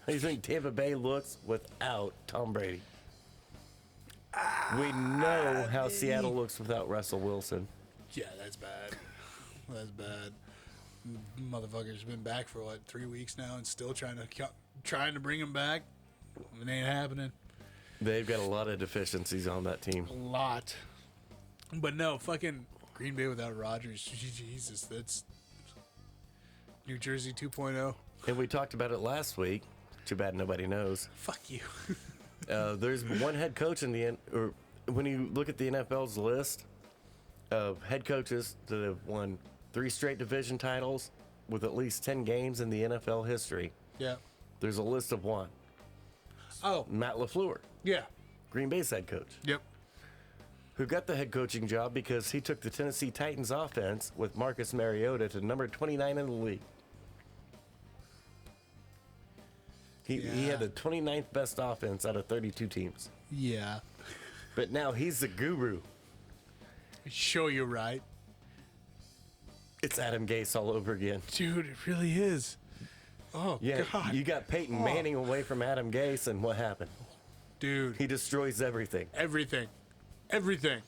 How do you think Tampa Bay looks without Tom Brady? We know how Seattle looks without Russell Wilson. Yeah, that's bad. That's bad. Motherfucker's been back for what, 3 weeks now, and still trying to bring him back. It ain't happening. They've got a lot of deficiencies on that team. A lot. But no, fucking Green Bay without Rodgers. Jesus, that's New Jersey 2.0. And we talked about it last week. Too bad nobody knows. Fuck you. There's one head coach or when you look at the NFL's list of head coaches that have won 3 straight division titles with at least 10 games in the NFL history. Yeah. There's a list of one. Oh. Matt LaFleur, Yeah. Green Bay's head coach, Yep. who got the head coaching job because he took the Tennessee Titans offense with Marcus Mariota to number 29 in the league. He had the 29th best offense out of 32 teams. Yeah. But now he's the guru. Show you right. It's Adam Gase all over again. Dude, it really is. Oh, Yeah, God. you got Peyton Manning away from Adam Gase, and what happened? Dude. He destroys everything. Everything. Fucking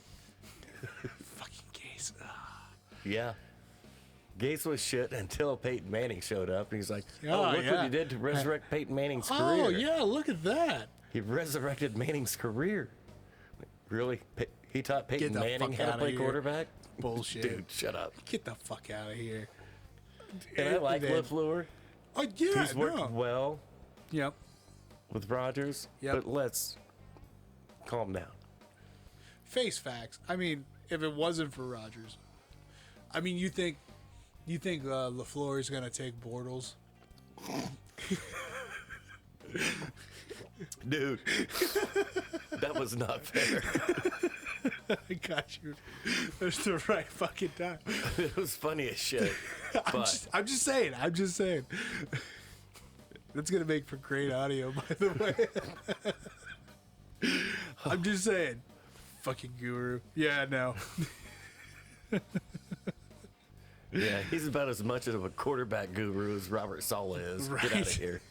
case. Yeah. Gase was shit until Peyton Manning showed up, and he's like, Oh, look yeah. what he did to resurrect Peyton Manning's career. Oh, yeah, look at that. He resurrected Manning's career. Really? He taught Peyton the Manning fuck how to outta play here. quarterback? Bullshit. Dude, shut up. Get the fuck out of here. And I like then- LaFleur. Oh, yeah, He's worked no. well Yep. with Rodgers, Yep. but let's calm down. Face facts. I mean, if it wasn't for Rodgers, I mean, you think LaFleur is gonna take Bortles? Dude, that was not fair. I got you. That's the right fucking time. It was funny as shit. But I'm just saying. That's gonna make for great audio, by the way. I'm just saying. Fucking guru. Yeah, no. yeah, he's about as much of a quarterback guru as Robert Saleh is. Get out Right. of here.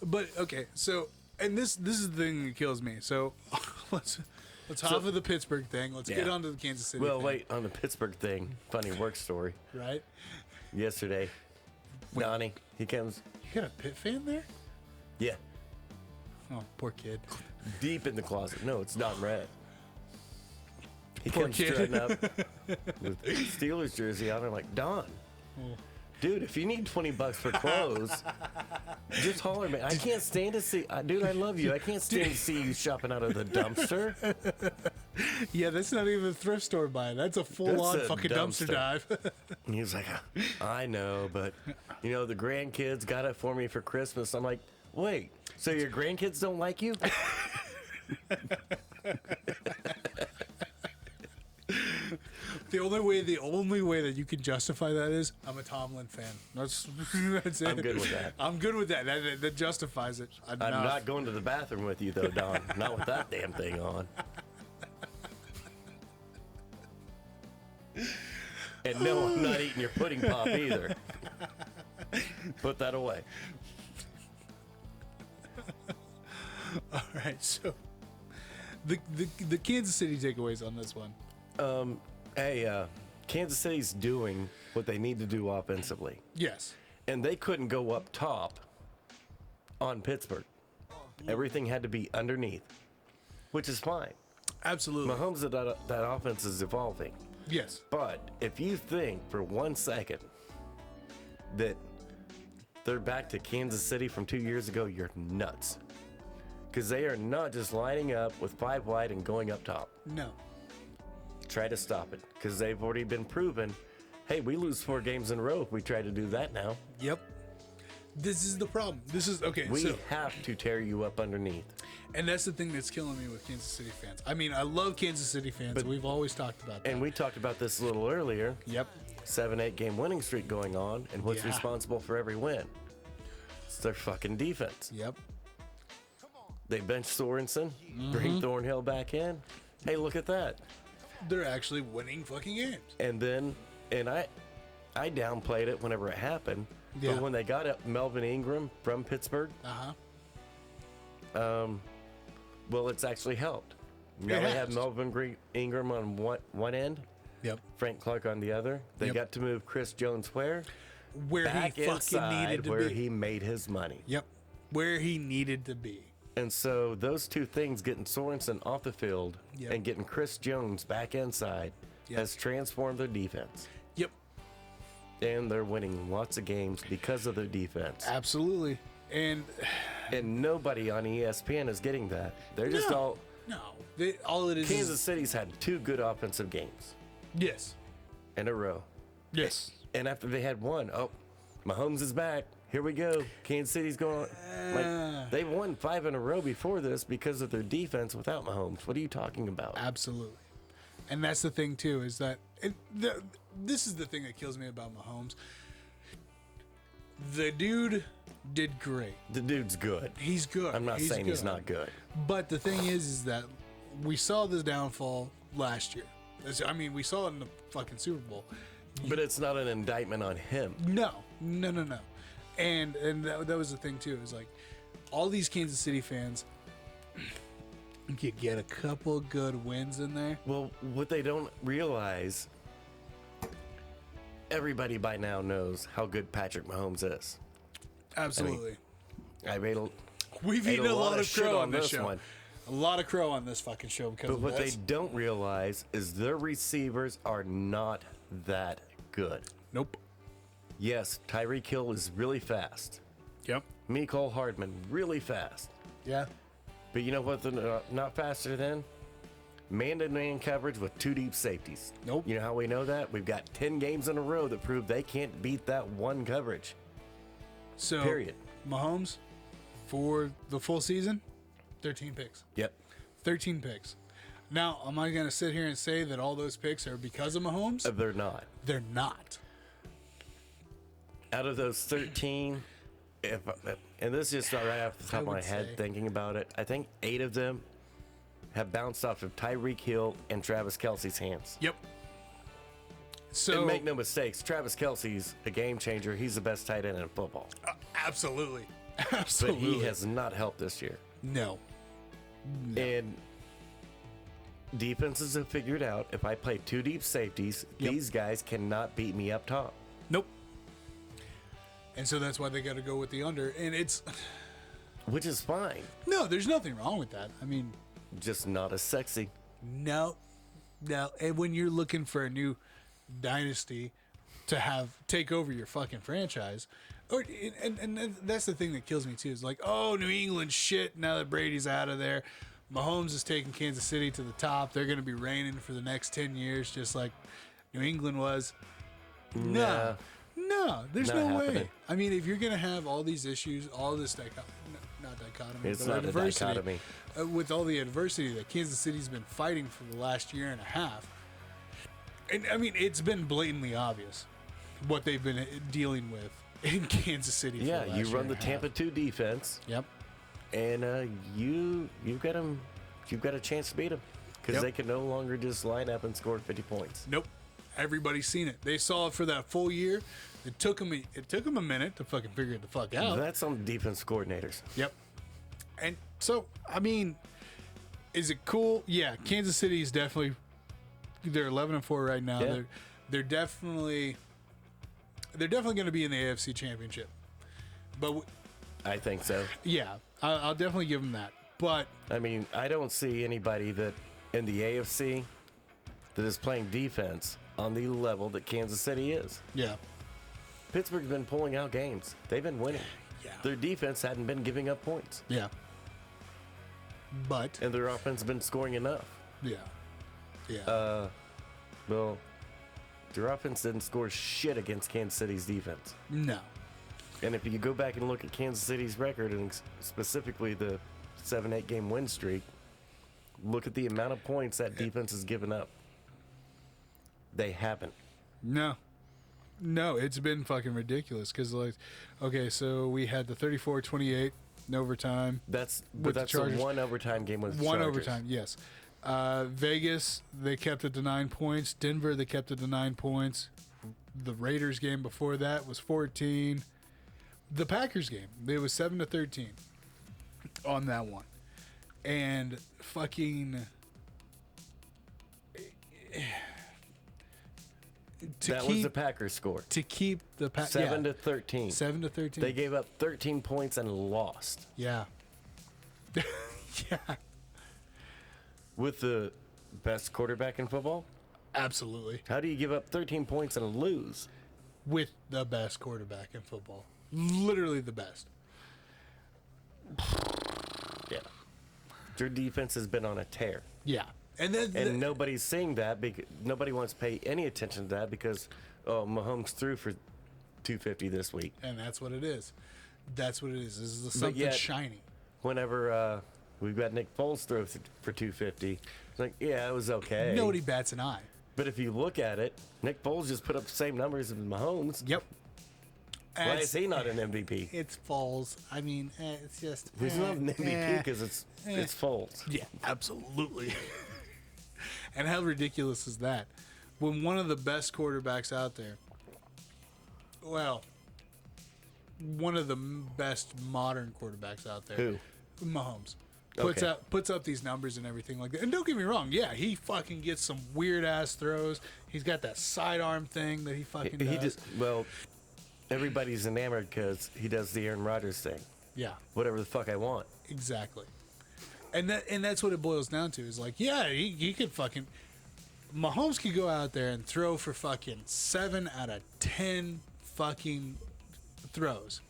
But okay, so and this is the thing that kills me. So let's off of the Pittsburgh thing. Let's get Yeah. on to the Kansas City Well, thing. wait, on the Pittsburgh thing, funny work story. Right? Yesterday, Donnie, he comes, You got a Pitt fan there? yeah, Oh, poor kid. deep in the closet. No, it's Don Red. He Poor comes kid. strutting up with Steelers jersey on. I'm like, Don, dude, if you need $20 for clothes, just holler, man. I can't stand to see, dude, I love you. I can't stand to see you shopping out of the dumpster. Yeah, that's not even a thrift store buy. That's a full-on That's a fucking dumpster dumpster. dive. And he was like, I know, but, you know, the grandkids got it for me for Christmas. I'm like, wait, so your grandkids don't like you? The only way that you can justify that is I'm a Tomlin fan. That's it. I'm good with that. I'm good with that. That justifies it. I'm not going to the bathroom with you, though, Don. Not with that damn thing on. And no, I'm not eating your pudding pop either. Put that away. All right, so the Kansas City takeaways on this one. Hey, Kansas City's doing what they need to do offensively. Yes. And they couldn't go up top on Pittsburgh. Everything had to be underneath, which is fine. Absolutely. Mahomes, that offense is evolving. Yes. But if you think for 1 second that they're back to Kansas City from 2 years ago, you're nuts. Because they are not just lining up with 5 wide and going up top. No. Try to stop it. Because they've already been proven, hey, we lose 4 games in a row if we try to do that now. Yep. This is the problem. This is okay. We So, have to tear you up underneath. and that's the thing that's killing me with Kansas City fans. I mean, I love Kansas City fans. But- We've always talked about that. And we talked about this a little earlier. Yep. 7-8 game winning streak going on. And what's Yeah. responsible for every win? It's their fucking defense. Yep. They bench Sorensen, Mm-hmm. bring Thornhill back in. Hey, look at that. They're actually winning fucking games. And then, I downplayed it whenever it happened. Yeah. But when they got up Melvin Ingram from Pittsburgh, well, it's actually helped. Now they have has. Melvin Ingram on one end, Yep. Frank Clark on the other. They Yep. got to move Chris Jones where? where back he fucking needed inside to where be. he made his money. Yep, where he needed to be. And so those two things, getting Sorensen off the field Yep. and getting Chris Jones back inside, Yep. has transformed their defense. Yep, And they're winning lots of games because of their defense. absolutely. And nobody on ESPN is getting that. They're just all... all it is Kansas City's had 2 good offensive games yes, in a row. yes. And after they had one, Mahomes is back. Here we go. Kansas City's going... Like, they've won 5 in a row before this because of their defense without Mahomes. What are you talking about? Absolutely. And that's the thing, too, is that this is the thing that kills me about Mahomes. The dude did great. The dude's good. He's good. I'm not saying he's not good. But the thing is that we saw this downfall last year. I mean, we saw it in the fucking Super Bowl. But it's not an indictment on him. No. And that was the thing, too, is like all these Kansas City fans could get a couple good wins in there. Well, what they don't realize, everybody by now knows how good Patrick Mahomes is. Absolutely. We've eaten a lot of shit crow on this show. one. A lot of crow on this fucking show because But of what this. they don't realize is their receivers are not that good. Nope. Yes, Tyreek Hill is really fast. Yep. Mecole Hardman, really fast. Yeah. But you know what they're not faster than? Man-to-man coverage with 2 deep safeties. Nope. You know how we know that? We've got 10 games in a row that prove they can't beat that one coverage. So, Period. Mahomes, for the full season, 13 picks. Yep. 13 picks. Now, am I going to sit here and say that all those picks are because of Mahomes? They're not. They're not. Out of those 13, and this is just right off the top of my head thinking about it, I think 8 of them have bounced off of Tyreek Hill and Travis Kelce's hands. Yep. So And make no mistakes, Travis Kelce's a game changer. He's the best tight end in football. absolutely. But Absolutely. he has not helped this year. No. And defenses have figured out if I play 2 deep safeties, these guys cannot beat me up top. Nope. And so that's why they got to go with the under. And it's... Which is fine. No, there's nothing wrong with that. I mean... Just not as sexy. No. And when you're looking for a new dynasty to take over your fucking franchise, and that's the thing that kills me too, is like, oh, New England shit, now that Brady's out of there, Mahomes is taking Kansas City to the top. They're going to be reigning for the next 10 years, just like New England was. No, there's Not no way. happening. I mean, if you're going to have all these issues, all this not dichotomy, It's but not a adversity, dichotomy. With all the adversity that Kansas City's been fighting for the last year and a half, and I mean, it's been blatantly obvious what they've been dealing with in Kansas City. For Yeah, the last you year run and the a Tampa half. 2 defense. Yep. And you've got them. You've got a chance to beat them because Yep. they can no longer just line up and score 50 points. Nope. Everybody's seen it. They saw it for that full year. It took them a minute to fucking figure it the fuck out. That's on defense coordinators. Yep. And so, I mean, is it cool? Yeah, Kansas City is definitely. They're 11-4 right now. Yeah. They're definitely going to be in the AFC Championship. But I think so. yeah, I'll definitely give them that. But I mean, I don't see anybody that in the AFC that is playing defense on the level that Kansas City is. yeah, Pittsburgh's been pulling out games. They've been winning. Yeah. Their defense hadn't been giving up points. yeah. But And their offense has been scoring enough. yeah. Well, their offense didn't score shit against Kansas City's defense. No. And if you go back and look at Kansas City's record, and specifically the 7-8 game win streak, look at the amount of points that defense has given up. They haven't. No, it's been fucking ridiculous. Because, like, okay, so we had the 34-28 in overtime. That's With the the Chargers. one overtime game with the One Chargers. overtime, yes. Vegas, they kept it to 9 points. Denver, they kept it to 9 points. The Raiders game before that was 14. The Packers game, it was 7-13 on that one. And fucking... That was the Packers score. To keep the 7-13. 7-13. They gave up 13 points and lost. Yeah. Yeah. With the best quarterback in football? Absolutely. How do you give up 13 points and lose? With the best quarterback in football. Literally the best. Yeah. Their defense has been on a tear. Yeah. And nobody's saying that because nobody wants to pay any attention to that because Mahomes threw for 250 this week. And that's what it is. That's what it is. This is something shiny. Whenever we've got Nick Foles throw for 250, it's like, yeah, it was okay. Nobody bats an eye. But if you look at it, Nick Foles just put up the same numbers as Mahomes. Yep. Why is he not an MVP? It's Foles. I mean, it's just... He's not an MVP because it's Foles. Yeah, absolutely. And how ridiculous is that? When one of the best quarterbacks out there, well, one of the best modern quarterbacks out there, who? Mahomes, puts up these numbers and everything like that. And don't get me wrong, yeah, he fucking gets some weird ass throws. He's got that sidearm thing that he fucking does. Everybody's enamored because he does the Aaron Rodgers thing. Yeah, whatever the fuck I want. Exactly. And that's what it boils down to. Is like, yeah, he could fucking... Mahomes could go out there and throw for fucking 7 out of 10 fucking throws.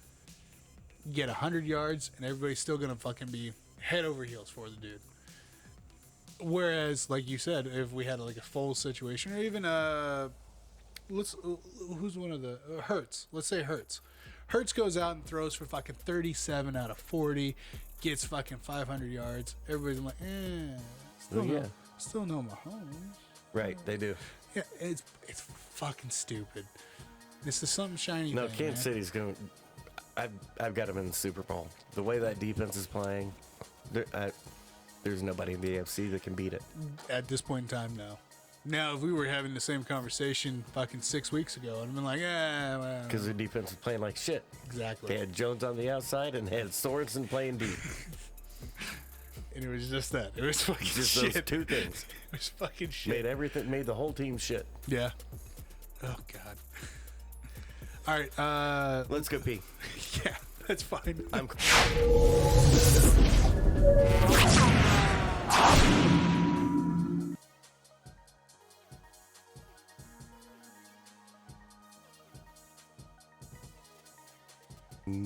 Get 100 yards, and everybody's still going to fucking be head over heels for the dude. Whereas, like you said, if we had like a full situation, or even who's one of the... Hurts. Let's say Hurts. Hurts goes out and throws for fucking 37 out of 40, gets fucking 500 yards. Everybody's like, still no Mahomes. Right, they do. Yeah, it's fucking stupid. This is something shiny. No, Kansas City's going to... I've got them in the Super Bowl. The way that defense is playing, there's nobody in the AFC that can beat it. At this point in time, no. Now, if we were having the same conversation fucking 6 weeks ago, I'd have been like, well... Because their defense was playing like shit. Exactly. They had Jones on the outside and had Sorensen playing deep. And it was just that. It was fucking just shit. Those two things. It was fucking shit. Made the whole team shit. Yeah. Oh, God. All right. Let's go pee. Yeah, that's fine.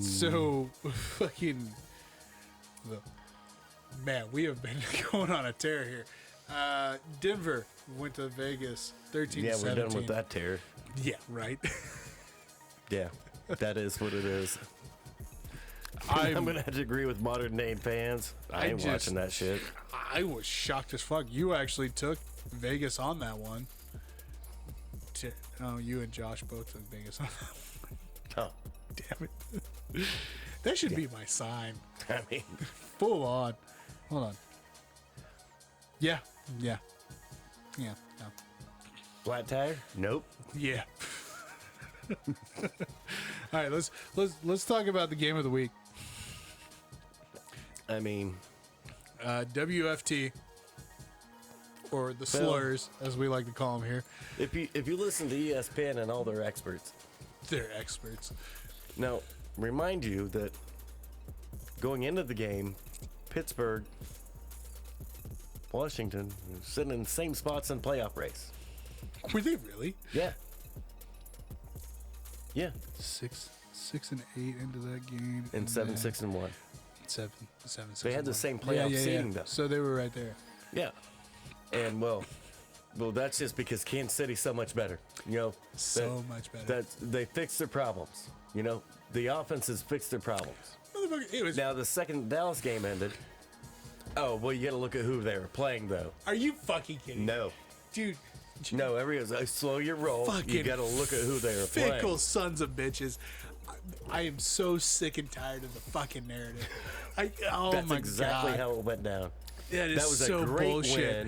So, fucking... Man, we have been going on a tear here. Denver went to Vegas 13-17. Yeah, we're done with that tear. Yeah, right. Yeah, that is what it is. I'm going to have to agree with modern name fans. I ain't watching that shit. I was shocked as fuck. You actually took Vegas on that one. You and Josh both took Vegas on that one. Oh. Damn it. That should be my sign. I mean, full on. Hold on. Yeah. No. Flat tire? Nope. Yeah. All right, let's talk about the game of the week. I mean, WFT, or the slurs, as we like to call them here. If you listen to ESPN and all their experts, they're experts. Now, remind you that going into the game, Pittsburgh, Washington, sitting in the same spots in the playoff race. Were they really? Yeah. Yeah. 6 and 8 into that game, and 7-6 and 1. 7 6. They had the same playoff seeding though. So they were right there. Yeah. And well, that's just because Kansas City's so much better. So much better. They fixed their problems. The offenses fixed their problems. Now the second Dallas game ended. Oh well, you got to look at who they were playing though. Are you fucking kidding? No, dude. No, everyone's slow your roll. Fucking you got to look at who they were playing. Fickle sons of bitches. I am so sick and tired of the fucking narrative. That's exactly how it went down. That was so a great bullshit.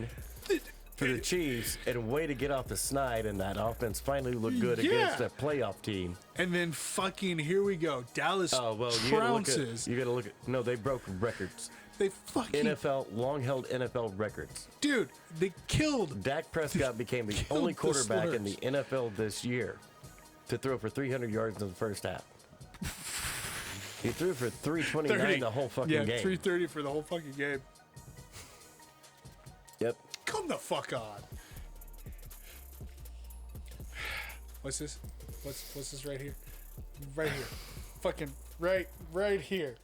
Win for the Chiefs and a way to get off the snide, and that offense finally looked good against a playoff team. And then fucking here we go. Dallas trounces. You got to look at. No, they broke records. They fucking long-held NFL records. dude. They killed. Dak Prescott became the Killed only the quarterback in the Steelers. NFL this year to throw for 300 yards in the first half. He threw for 329 the whole fucking game. 330 for the whole fucking game. Yep. Come the fuck on. What's this? What's this right here? Right here. Fucking right here.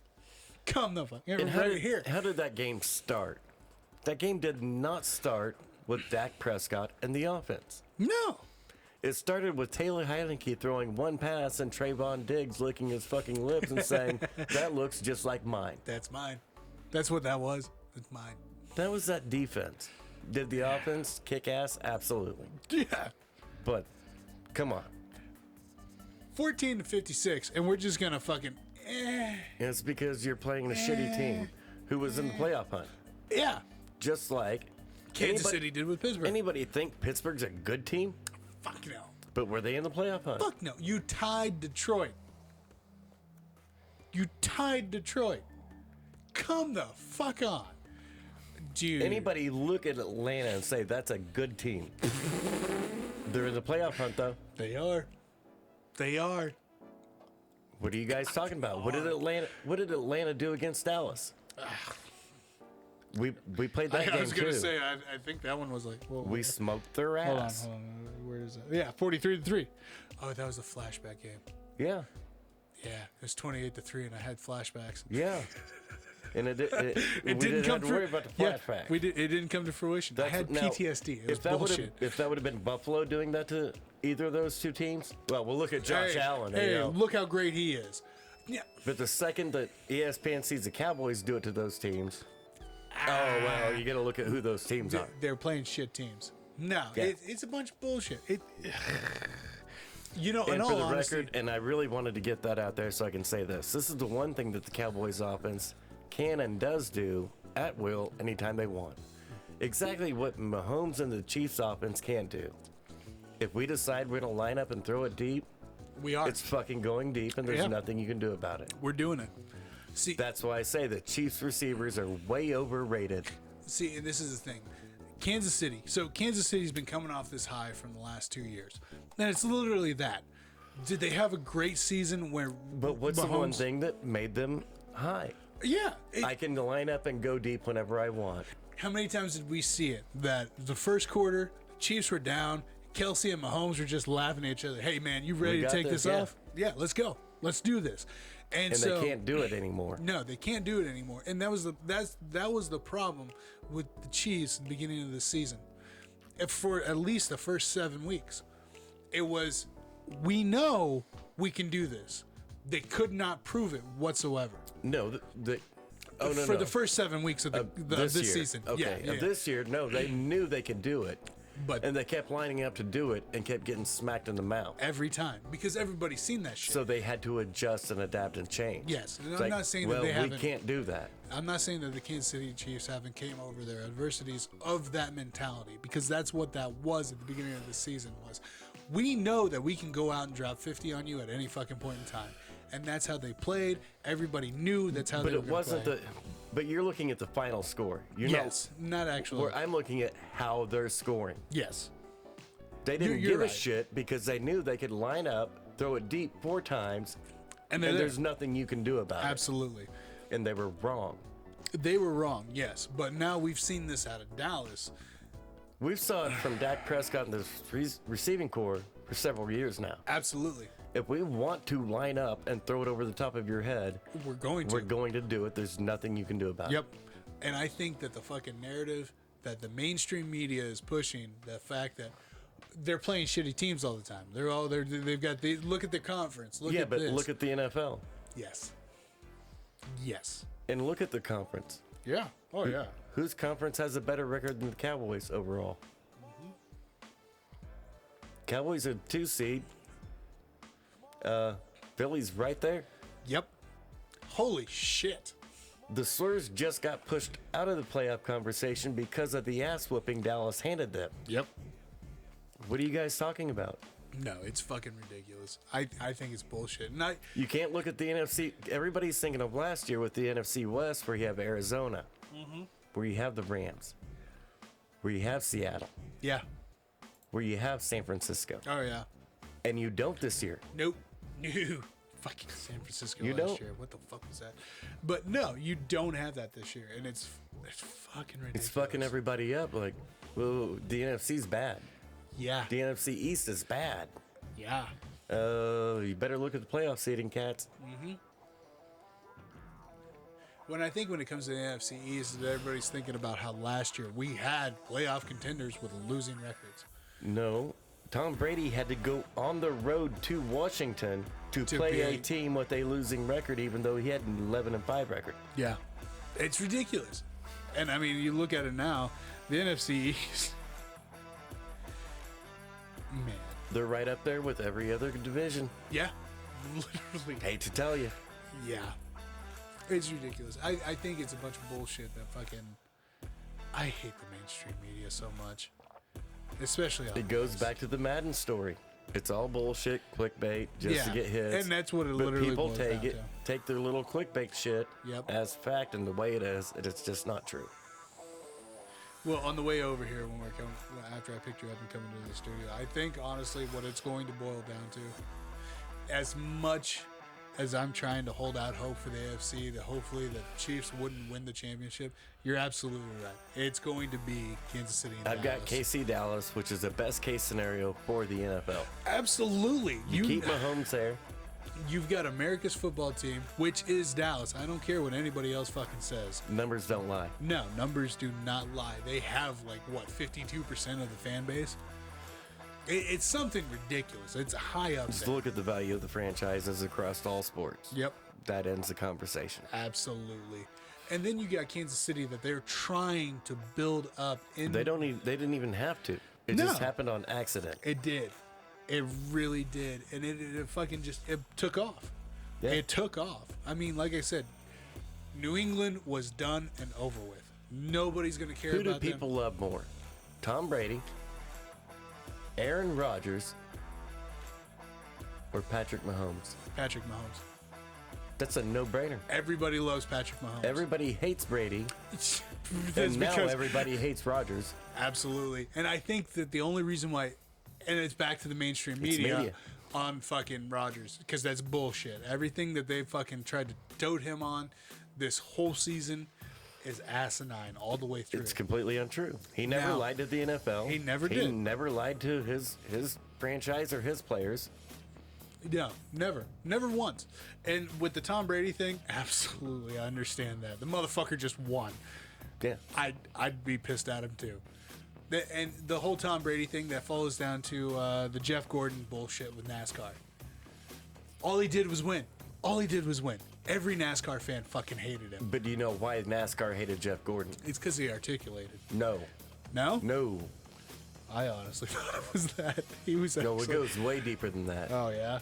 Come the fuck. And Here. how did that game start? That game did not start with Dak Prescott and the offense. No. It started with Taylor Heineke throwing one pass and Trayvon Diggs licking his fucking lips and saying, "That looks just like mine." That's mine. That's what that was. It's mine. That was that defense. Did the offense kick ass? Absolutely. Yeah. But come on. 14-56, and we're just gonna fucking It's because you're playing a shitty team who was in the playoff hunt. yeah. Just like Kansas City did with Pittsburgh. Anybody think Pittsburgh's a good team? Fuck no. But were they in the playoff hunt? Fuck no. You tied Detroit. Come the fuck on. Dude. Anybody look at Atlanta and say that's a good team? They're in the playoff hunt though. They are. What are you guys talking about? What did Atlanta do against Dallas? We played that game too. I was gonna say I think that one was like We smoked their ass. Hold on. Where is that? Yeah, 43-3. Oh, that was a flashback game. Yeah. Yeah, it was 28-3, and I had flashbacks. Yeah. And it It we didn't come have to to worry about the flashback. Yeah, it didn't come to fruition. I had now, PTSD. It was if that bullshit. If that would have been Buffalo doing that to either of those two teams, well, we'll look at Josh Allen. Hey, you know. look how great he is. Yeah. But the second that ESPN sees the Cowboys do it to those teams, oh well, you got to look at who those teams are. They're playing shit teams. No, Yeah. it's a bunch of bullshit. You know, And in for all the honesty, record, and I really wanted to get that out there so I can say this. This is the one thing that the Cowboys offense can and does do at will anytime they want. Exactly what Mahomes and the Chiefs offense can't do. If we decide we're going to line up and throw it deep, we are. it's fucking going deep and there's Yeah. nothing you can do about it. We're doing it. See, That's why I say the Chiefs receivers are way overrated. and this is the thing. Kansas City. So Kansas City's been coming off this high from the last 2 years. And it's literally that. Did they have a great season where But what's the one thing that made them high? Yeah. I can line up and go deep whenever I want. How many times did we see it? That the first quarter, the Chiefs were down. Kelsey and Mahomes were just laughing at each other. Hey, man, you ready to got take this, this yeah. off? Yeah, let's go. Let's do this. And so, they can't do it anymore. No, they can't do it anymore. And that was the problem with the Chiefs at the beginning of the season. For at least the first 7 weeks, it was, we know we can do this. They could not prove it whatsoever. No, For the first 7 weeks of this year. season. Okay, Yeah. of this year, no, they knew they could do it. But And they kept lining up to do it and kept getting smacked in the mouth. every time, because everybody's seen that shit. So they had to adjust and adapt and change. Yes, and It's I'm not saying that well, they we haven't. can't do that. I'm not saying that the Kansas City Chiefs haven't came over their adversities of that mentality, because that's what that was at the beginning of the season. Was we know that we can go out and drop 50 on you at any fucking point in time, and that's how they played. Everybody knew that's how But they were it gonna wasn't play. the. But you're looking at the final score. You're Yes, not actually. Where I'm looking at how they're scoring. Yes. They didn't You're give right. a shit because they knew they could line up, throw it deep 4 times, And and they're there's nothing you can do about absolutely. it. And they were wrong. They were wrong, yes, but now we've seen this out of Dallas. We've saw it from Dak Prescott and the receiving core for several years now. Absolutely, If we want to line up and throw it over the top of your head, we're going to. we're going to do it. There's nothing you can do about Yep. And I think that the fucking narrative that the mainstream media is pushing, the fact that they're playing shitty teams all the time. They've got look at the conference. Look it. Yeah, at but this. look at the NFL Yes. Yes. and look at the conference. Yeah. Oh yeah. Whose conference has a better record than the Cowboys overall? Cowboys are 2 seed. Philly's right there. Yep. Holy shit. The Slurs just got pushed out of the playoff conversation because of the ass whooping Dallas handed them. Yep. What are you guys talking about? No, it's fucking ridiculous. I think it's bullshit. And You can't look at the NFC. Everybody's thinking of last year with the NFC West, where you have Arizona, where you have the Rams, where you have Seattle, yeah. where you have San Francisco, Oh, yeah. and you don't this year. Nope. No. Fucking San Francisco You last don't? year. What the fuck was that? But no, you don't have that this year. And it's fucking ridiculous. It's fucking everybody up. Like, well, the NFC's bad. Yeah. The NFC East is bad. Yeah. You better look at the playoff seeding, cats. When it comes to the NFC East, everybody's thinking about how last year we had playoff contenders with losing records. No. Tom Brady had to go on the road to Washington to play a team with a losing record, even though he had an 11-5 record. Yeah. It's ridiculous. And I mean, you look at it now, the NFC East. Man. They're right up there with every other division. Yeah. Literally. Hate to tell you. Yeah. It's ridiculous. I think it's a bunch of bullshit that fucking. I hate the mainstream media so much. Especially on It goes back to the Madden story. It's all bullshit, clickbait, just to get hits. And that's what it but literally people boils take down it, take their little clickbait shit Yep. as fact, and the way it is, it's just not true. Well, on the way over here, when we're coming, after I picked you up and coming to the studio, I think honestly, what it's going to boil down to, as much as I'm trying to hold out hope for the AFC, that hopefully the Chiefs wouldn't win the championship, you're absolutely right. It's going to be Kansas City and I've Dallas. got KC Dallas, which is the best case scenario for the NFL. Absolutely. You keep Mahomes there. You've got America's football team, which is Dallas. I don't care what anybody else fucking says. Numbers don't lie. No, numbers do not lie. They have, 52% of the fan base? It's something ridiculous. It's high up Just there. look at the value of the franchises across all sports. Yep. That ends the conversation. Absolutely. And then you got Kansas City that they're trying to build up in. They didn't even have to. It just happened on accident. It did. It really did. And it fucking it took off. Yeah. It took off. I mean, like I said, New England was done and over with. Nobody's going to care Who do about people love more? Tom Brady, Aaron Rodgers, or Patrick Mahomes? Patrick Mahomes. That's a no-brainer. Everybody loves Patrick Mahomes. Everybody hates Brady, That's and now because- everybody hates Rodgers. Absolutely. And I think that the only reason why, and it's back to the mainstream media on fucking Rodgers, because that's bullshit. Everything that they fucking tried to tote him on this whole season is asinine all the way through. It's completely untrue. He never Now, lied to the NFL. he never He did. never lied to his franchise or his players. No, never. Never once. And with the Tom Brady thing, absolutely, I understand that. The motherfucker just won. Yeah. I'd be pissed at him too. And the whole Tom Brady thing that follows down to the Jeff Gordon bullshit with NASCAR. All he did was win. All he did was win. Every NASCAR fan fucking hated him. But do you know why NASCAR hated Jeff Gordon? It's because he articulated. No. No? No. I honestly thought it was that. He was No, actually... it goes way deeper than that. Oh, yeah?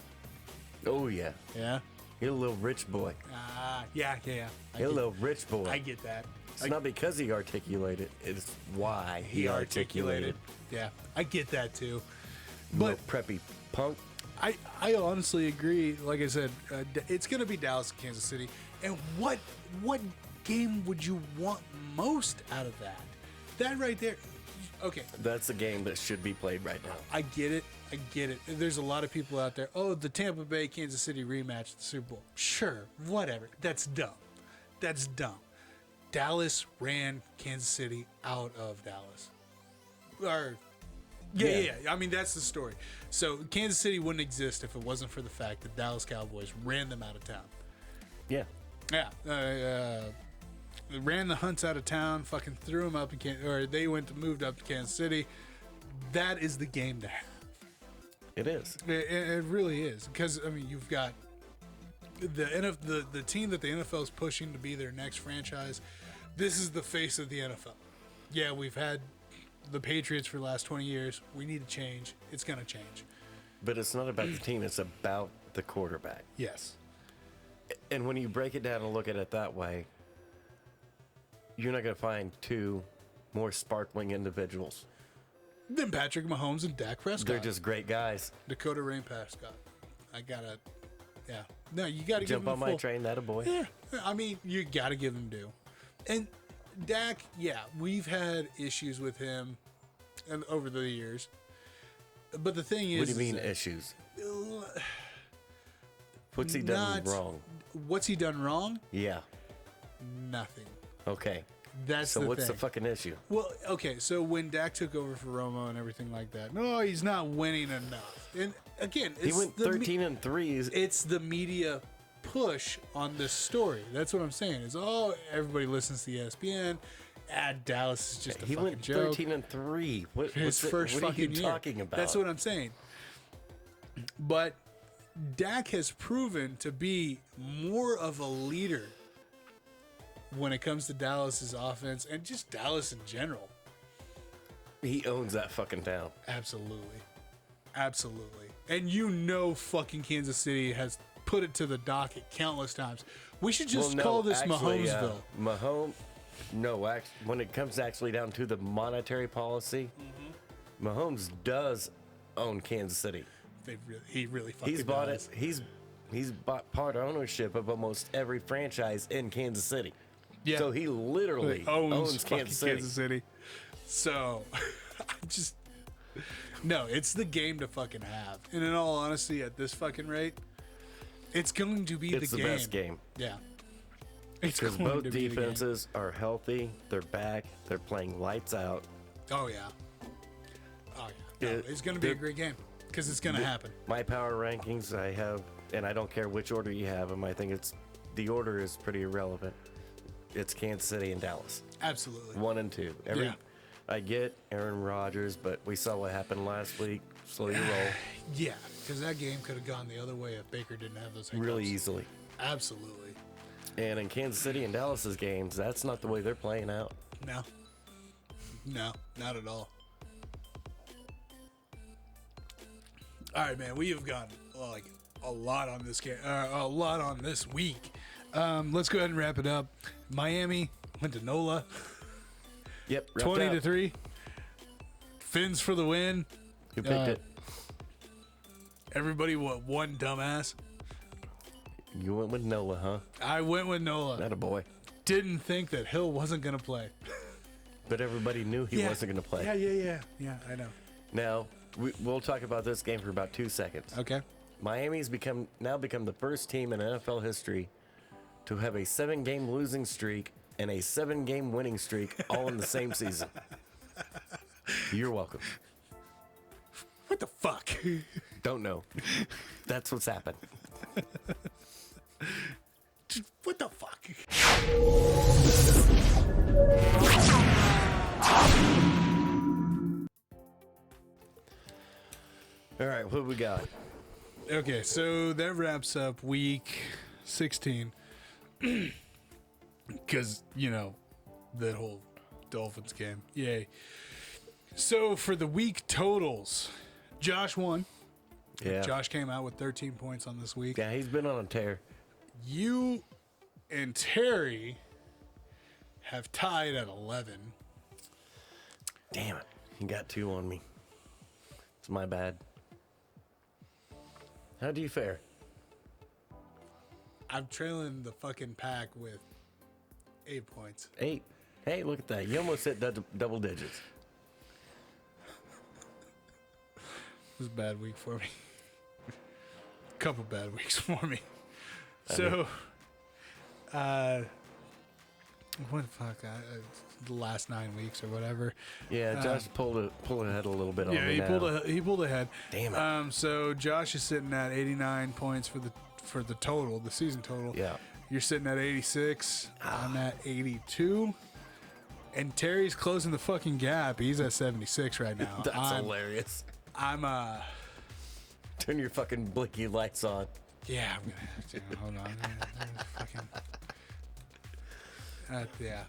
Oh, yeah. Yeah? He's a little rich boy. Yeah. He's a little rich boy. I get that. It's not because he articulated, it's why he articulated. Yeah, I get that too. But But preppy punk. I honestly agree. Like I said, it's going to be Dallas and Kansas City. And what game would you want most out of that? That right there. Okay, That's a game that should be played right now. I get it. There's a lot of people out there. Oh, the Tampa Bay Kansas City rematch at the Super Bowl. Sure, whatever. That's dumb. Dallas ran Kansas City out of Dallas. Yeah. I mean, that's the story. So Kansas City wouldn't exist if it wasn't for the fact that Dallas Cowboys ran them out of town. Yeah. Yeah. They ran the Hunts out of town, fucking threw them up or they moved up to Kansas City. That is the game to have. It is. It really is. Because, I mean, you've got the team that the NFL is pushing to be their next franchise. This is the face of the NFL. Yeah, we've had the Patriots for the last 20 years. We need to change. It's going to change. But it's not about the team, it's about the quarterback. Yes. And when you break it down and look at it that way, you're not going to find two more sparkling individuals than Patrick Mahomes and Dak Prescott. They're just great guys. Dakota Rain Prescott. I gotta, yeah. No, you gotta Jump give him on the my full, train, that a boy. Yeah, I mean, you gotta give him due. And Dak, yeah, we've had issues with him and over the years. But the thing is, What do you mean that, issues? What's he done wrong? What's he done wrong? Yeah. Nothing. Okay. That's So the what's thing. the fucking issue? Well, okay, so when Dak took over for Romo and everything like that, no, he's not winning enough. And again, He it's went 13-3. it's the media push on this story. That's what I'm saying. Is everybody listens to ESPN. Dallas is just a He fucking went joke. 13-3. His first what are fucking you year. talking about? That's what I'm saying. But Dak has proven to be more of a leader when it comes to Dallas's offense and just Dallas in general. He owns that fucking town. Absolutely. Absolutely. And fucking Kansas City has put it to the docket countless times. We should just call this Mahomesville. No, when it comes actually down to the monetary policy, Mahomes does own Kansas City. He really fucking He's bought does. it. He's bought part ownership of almost every franchise in Kansas City. Yeah. So he literally owns Kansas City. So, no, it's the game to fucking have. And in all honesty, at this fucking rate, it's going to be It's the the game. best game. Yeah. It's Because going both to be the game. defenses are healthy. They're back. They're playing lights out. Oh, yeah. Oh, yeah. No, it's going to be a great game because it's going to happen. My power rankings I have, and I don't care which order you have them. I think the order is pretty irrelevant. It's Kansas City and Dallas. Absolutely. 1 and 2. Yeah. I get Aaron Rodgers, but we saw what happened last week. Slow your roll. Yeah, because that game could have gone the other way if Baker didn't have those hiccups. Really easily. Absolutely. And in Kansas City and Dallas's games, that's not the way they're playing out. No. No, not at all. All right, man. We have gone a lot on this game, a lot on this week. Let's go ahead and wrap it up. Miami went to NOLA, Yep. 20-3. Fins for the win. Who picked it? Everybody, one dumbass. You went with Nola, huh? I went with NOLA. Not a boy. Didn't think that Hill wasn't gonna play. But everybody knew he wasn't going to play. Yeah. I know. Now, we'll talk about this game for about 2 seconds. Okay. Miami's now become the first team in NFL history to have a 7-game losing streak and a 7-game winning streak all in the same season. You're welcome. What the fuck? Don't know. That's what's happened. What the fuck? All right, what we got? Okay, so that wraps up week 16. Because, that whole Dolphins game. Yay. So for the week totals, Josh won. Yeah. Josh came out with 13 points on this week. Yeah, he's been on a tear. You and Terry have tied at 11. Damn it. He got 2 on me. It's my bad. How do you fare? I'm trailing the fucking pack with 8 points. 8. Hey, look at that. You almost hit double digits. It was a bad week for me. Couple bad weeks for me. So, what the fuck? The last 9 weeks or whatever. Yeah, Josh pulled ahead a little bit on Yeah, me now. he pulled ahead. Damn it. So Josh is sitting at 89 points for the total, the season total. Yeah. You're sitting at 86. I'm at 82. And Terry's closing the fucking gap. He's at 76 right now. That's hilarious. I'm Turn your fucking blinky lights on. yeah, I'm gonna have to hold on. Fucking yeah.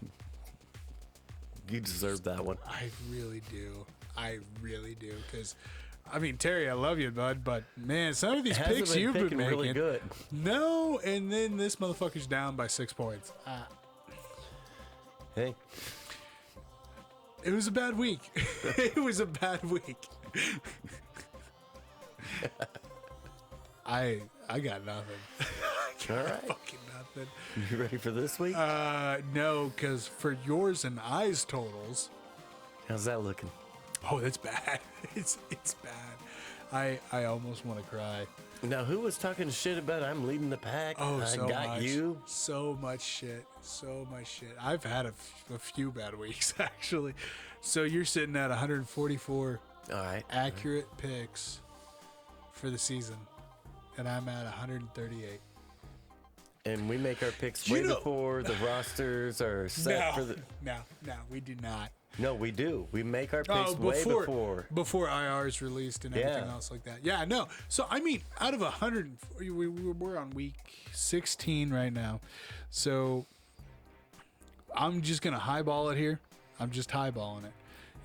You deserve that one. I really do. Because, Terry, I love you, bud, but man, some of these Hasn't picks been you've been picking making, really good. no, and then this motherfucker's down by 6 points. Hey, It was a bad week. It was a bad week. I got nothing. All right. Fucking nothing. You ready for this week? No, because for yours and I's totals, How's that looking? oh, that's bad. It's bad. I almost want to cry. Now, who was talking shit about I'm leading the pack? Oh, I so got much. you. So much shit. So much shit. I've had a few bad weeks, actually. So you're sitting at 144 All right. accurate picks for the season, and I'm at 138. And we make our picks You way know- before the rosters are set for the. No, we do not. No, we do. We make our picks Oh, way before. before IR is released and everything Yeah. else like that. Yeah, no. So I mean, out of 100, we're on week 16 right now. So I'm just gonna highball it here. I'm just highballing it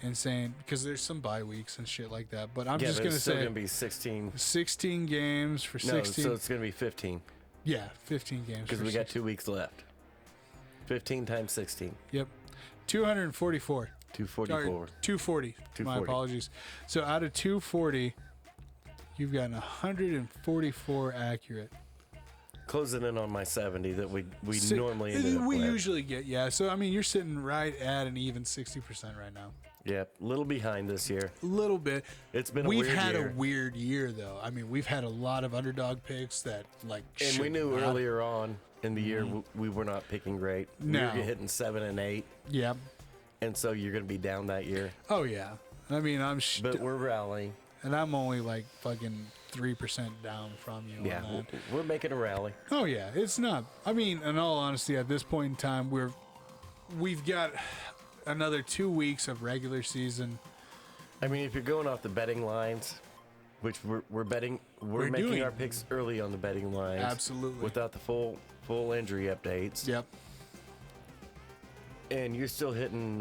and saying because there's some bye weeks and shit like that. But I'm Yeah, just but gonna it's still say gonna be 16. 16 games for No, 16. so it's gonna be 15 yeah, 15 games because for we got 16. 2 weeks left. 15 times 16. Yep, 244. 244. Sorry, 240. My 240. apologies. So out of 240, you've gotten 144 accurate. Closing in on my 70 that we Si- normally end up we with. usually get, yeah. So I mean, you're sitting right at an even 60% right now. Yeah, a little behind this year. A little bit. It's been a We've weird had year. a weird year though. I mean, we've had a lot of underdog picks that like. And we should knew not- earlier on in the year we were not picking great. No. We were hitting 7 and 8, Yeah. and so you're going to be down that year. Oh yeah. I mean, But we're rallying. and I'm only like fucking 3% down from you. Yeah, On that. we're making a rally. Oh yeah, it's not. I mean, in all honesty, at this point in time, we've got another 2 weeks of regular season. I mean, if you're going off the betting lines, which we're betting, we're making doing- our picks early on the betting lines. Absolutely. Without the full injury updates. Yep. And you're still hitting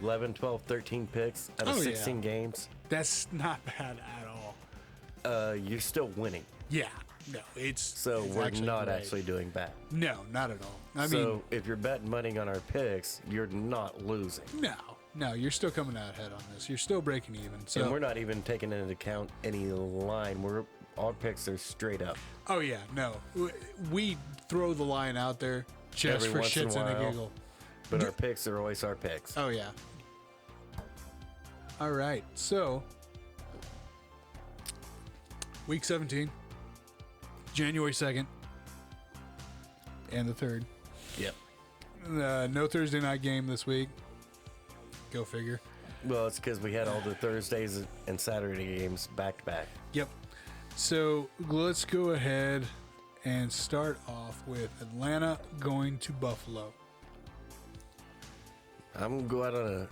11, 12, 13 picks out of Oh, yeah. 16 games. That's not bad at all. You're still winning. Yeah. No, it's So it's we're actually not great. actually doing bad. No, not at all. I So mean, if you're betting money on our picks, you're not losing. no, you're still coming out ahead on this. You're still breaking even. So And we're not even taking into account any line. Our picks are straight up. oh yeah, no, we throw the line out there just Every for once in a shits and a while. giggle. But our picks are always our picks. Oh yeah. All right, so week 17, January 2nd, and the 3rd. Yep. No Thursday night game this week. Go figure. Well, it's because we had all the Thursdays and Saturday games back to back. Yep. So let's go ahead and start off with Atlanta going to Buffalo. I'm gonna go out on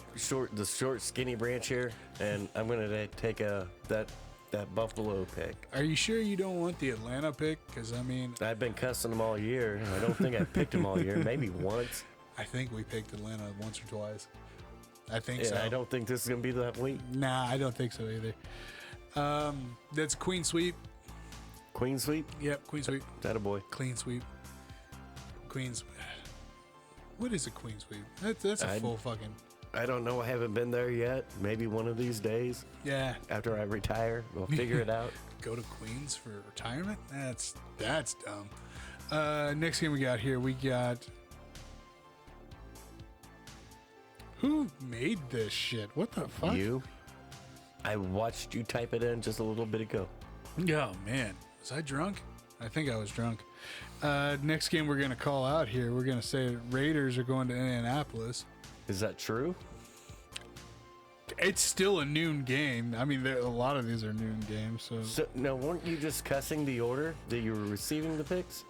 the short skinny branch here, and I'm gonna take that Buffalo pick. Are you sure you don't want the Atlanta pick? Because I mean, I've been cussing them all year. I don't think I picked them all year. Maybe once. I think we picked Atlanta once or twice. I think And so. I don't think this is gonna be that week. Nah, I don't think so either. That's Queen Sweep. Queen sweep. Yep, Queen Sweep. That a boy. Clean Sweep. Queens. What is a Queen Sweep? That's a full fucking. I don't know. I haven't been there yet. Maybe one of these days Yeah. after I retire, we'll figure it out. Go to Queens for retirement? That's dumb. Next game we got here, we got. Who made this shit? What the fuck? You. I watched you type it in just a little bit ago. Oh man, was I drunk? I think I was drunk. Next game we're gonna call out here. We're gonna say Raiders are going to Indianapolis. Is that true? It's still a noon game. I mean, a lot of these are noon games. So So no, weren't you just cussing the order that you were receiving the picks?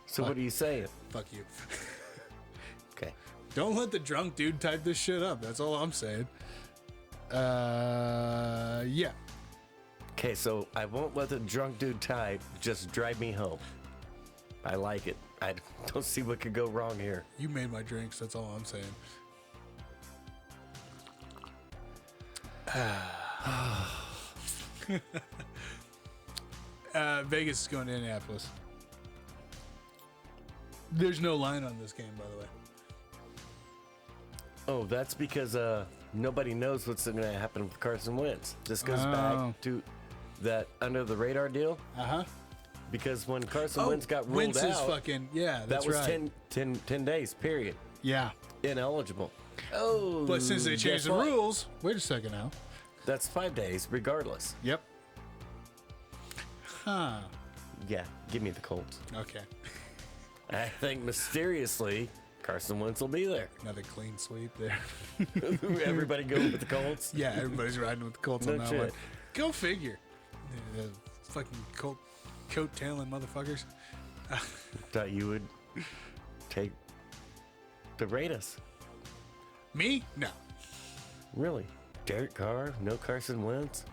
So what are you saying? fuck you. Okay. Don't let the drunk dude type this shit up. That's all I'm saying. Yeah. Okay, so I won't let the drunk dude type. Just drive me home. I like it. I don't see what could go wrong here. You made my drinks. That's all I'm saying. Vegas is going to Indianapolis. There's no line on this game, by the way. Oh, that's because nobody knows what's going to happen with Carson Wentz. This goes back to that under the radar deal. Uh-huh. Because when Carson Wentz got ruled Wentz is out, fucking, yeah, that's that was right. 10 days, period. Yeah. Ineligible. Oh, But since they changed the rules, wait a second now. That's 5 days, regardless. Yep. Huh. Yeah, give me the Colts. Okay. I think mysteriously, Carson Wentz will be there. Another clean sweep there. Everybody go with the Colts? Yeah, everybody's riding with the Colts No on that shit. one. Go figure. The fucking coat-tailing motherfuckers. Thought you would take the Raiders. Me? No. Really? Derek Carr? No Carson Wentz?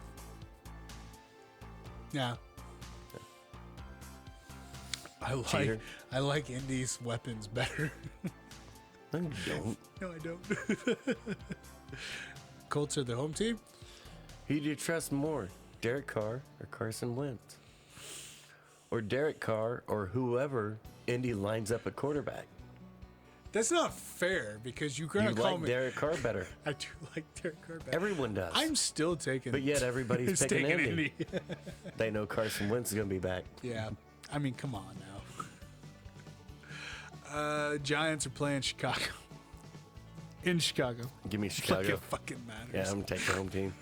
Yeah. Cheater. I like Indy's weapons better. No, you don't. No, I don't. Colts are the home team? Who do you trust more, Derek Carr or Carson Wentz? Or Derek Carr or whoever Indy lines up at quarterback? That's not fair because you're going You to call like me. Derek Carr better. I do like Derek Carr better. Everyone does. I'm still taking. But yet everybody's picking taking Indy. They know Carson Wentz is going to be back. Yeah. I mean, come on now. Giants are playing Chicago. In Chicago. Give me Chicago. Fucking matters. Yeah, I'm taking the home team.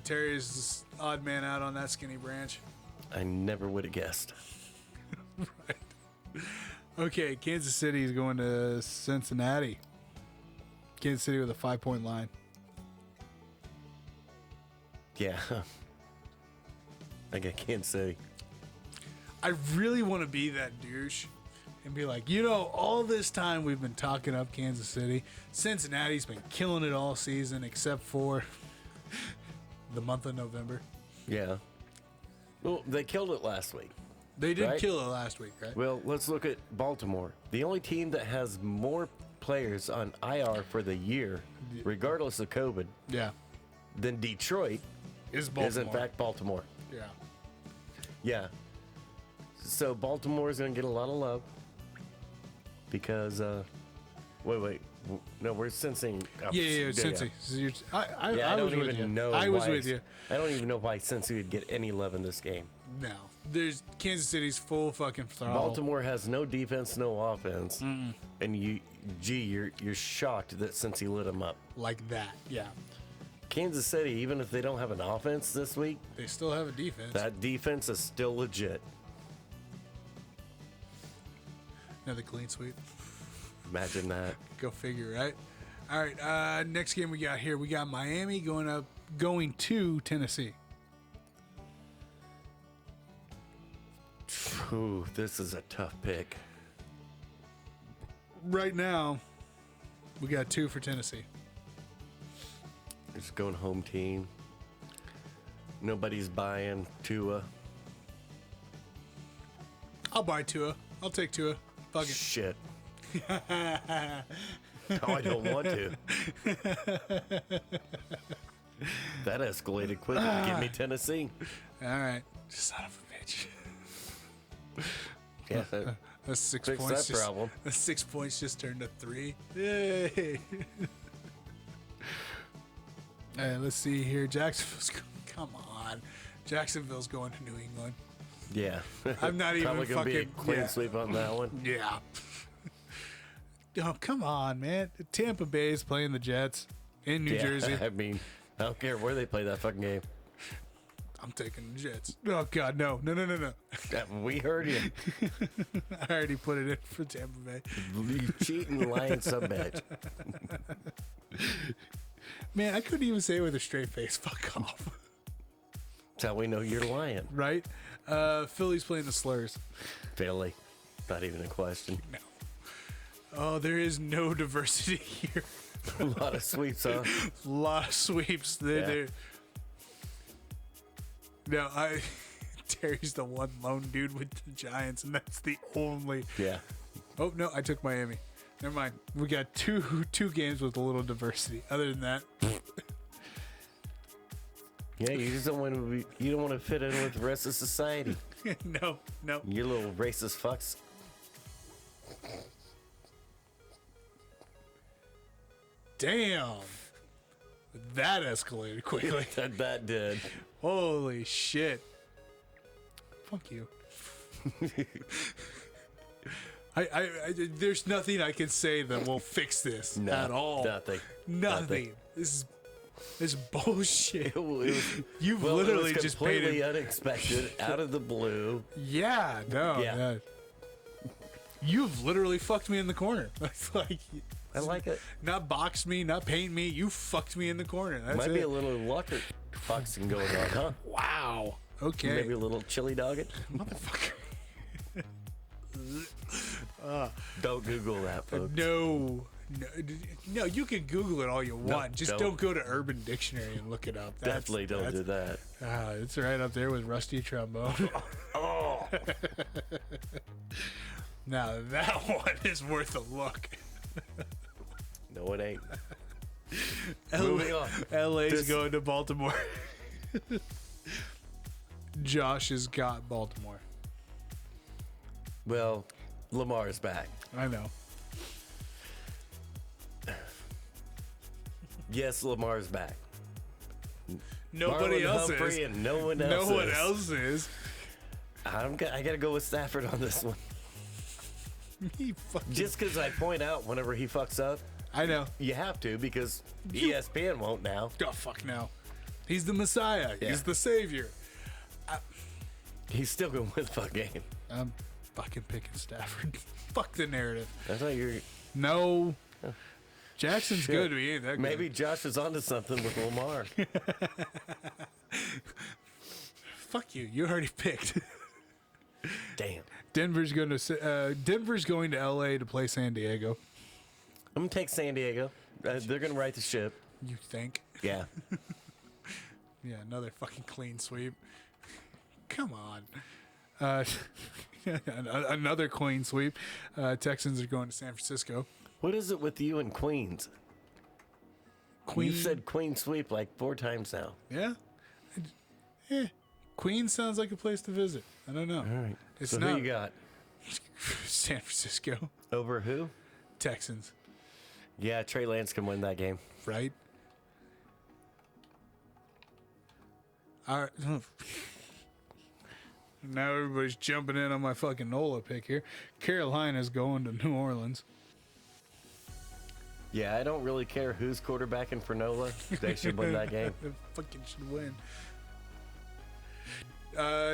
Terry's the odd man out on that skinny branch. I never would have guessed. Right. Okay, Kansas City is going to Cincinnati. Kansas City with a 5-point line. Yeah. I got Kansas City. I really want to be that douche and be like, all this time we've been talking up Kansas City. Cincinnati's been killing it all season except for the month of November. Yeah. Well, they killed it last week. They did Right. kill it last week, right? Well, let's look at Baltimore. The only team that has more players on IR for the year, regardless of COVID, Yeah. than Detroit Is Baltimore. is in fact Baltimore. Yeah. Yeah. So Baltimore is going to get a lot of love because, wait. No, we're sensing. Yeah, Cincy. So I I was don't with you. even know. I was why- with you. I don't even know why Cincy would get any love in this game. No. There's Kansas City's full fucking throttle. Baltimore has no defense, no offense, and you're shocked that Cincy lit them up. Like that, yeah. Kansas City, even if they don't have an offense this week, They still have a defense. that defense is still legit. Another clean sweep. Imagine that. Go figure, right? All right, next game we got here. We got Miami going to Tennessee. Ooh, this is a tough pick. Right now, we got 2 for Tennessee. Just going home team. Nobody's buying Tua. I'll buy Tua. I'll take Tua. Fuck it. Shit. No, I don't want to. That escalated quickly. Give me Tennessee. All right. Son of a bitch. Yeah, That's 6 fix points. that problem. That's 6 points just turned to 3. Yay. Let's see here. Come on. Jacksonville's going to New England. Yeah. I'm not even Probably gonna be a fucking- clean yeah. sweep on that one. Yeah. Oh, come on, man. Tampa Bay is playing the Jets in New Jersey. I mean, I don't care where they play that fucking game. I'm taking the Jets. Oh, God, no. We heard you. I already put it in for Tampa Bay. You cheating, lying subbitch. Man, I couldn't even say it with a straight face. Fuck off. That's how we know you're lying. Right? Philly's playing the Slurs. Philly. Not even a question. No. Oh, there is no diversity here. A lot of sweeps, huh? A lot of sweeps. They're. No, Terry's the one lone dude with the Giants, and that's the only. Yeah. Oh no, I took Miami. Never mind. We got two games with a little diversity. Other than that, Yeah, you just don't want to be, you don't want to fit in with the rest of society. no. You little racist fucks. Damn. That escalated quickly. That did. Holy shit. Fuck you. There's nothing I can say that will fix this at all. Nothing. This is bullshit. You've Well, literally it was just completely painted. unexpected, out of the blue. Yeah, no. Yeah. No. You've literally fucked me in the corner. Like, I like it. not boxed me, not paint me. You fucked me in the corner. That's Might it. be a little lucker boxing going on, huh? Wow. Okay. Maybe a little chili dog it. Motherfucker. Don't Google that, folks. No, you can Google it all you want. Just don't. don't go to Urban Dictionary and look it up. Definitely don't do that. It's right up there with rusty trombone. Oh, Now that one is worth a look. no, it ain't. Moving on. LA's going to Baltimore. Josh has got Baltimore. Well, Lamar's back. I know. Yes, Lamar's back. Nobody Marlon else Humphrey is. and no one else No one is. else is. I gotta go with Stafford on this one. He fucking, Just because I point out whenever he fucks up, I know. you have to because ESPN won't now. Oh, fuck no. He's the Messiah. Yeah. He's the Savior. He's still going with fuck game. I'm fucking picking Stafford. Fuck the narrative. I thought you were. No. Jackson's Shit. good, but he ain't that good. Maybe Josh is onto something with Lamar. Fuck you. You already picked. Damn. Denver's going to LA to play San Diego. I'm gonna take San Diego. They're gonna right the ship. You think? Yeah. Yeah, another fucking clean sweep. Come on. Another clean sweep. Texans are going to San Francisco. What is it with you and Queens? Queen. You said Queen sweep like 4 times now. Yeah. Queens sounds like a place to visit. I don't know. All right. It's so not. who you got? San Francisco. Over who? Texans. Yeah, Trey Lance can win that game. Right? All right. Now everybody's jumping in on my fucking NOLA pick here. Carolina's going to New Orleans. Yeah, I don't really care who's quarterbacking for NOLA. They should win that game. They fucking should win.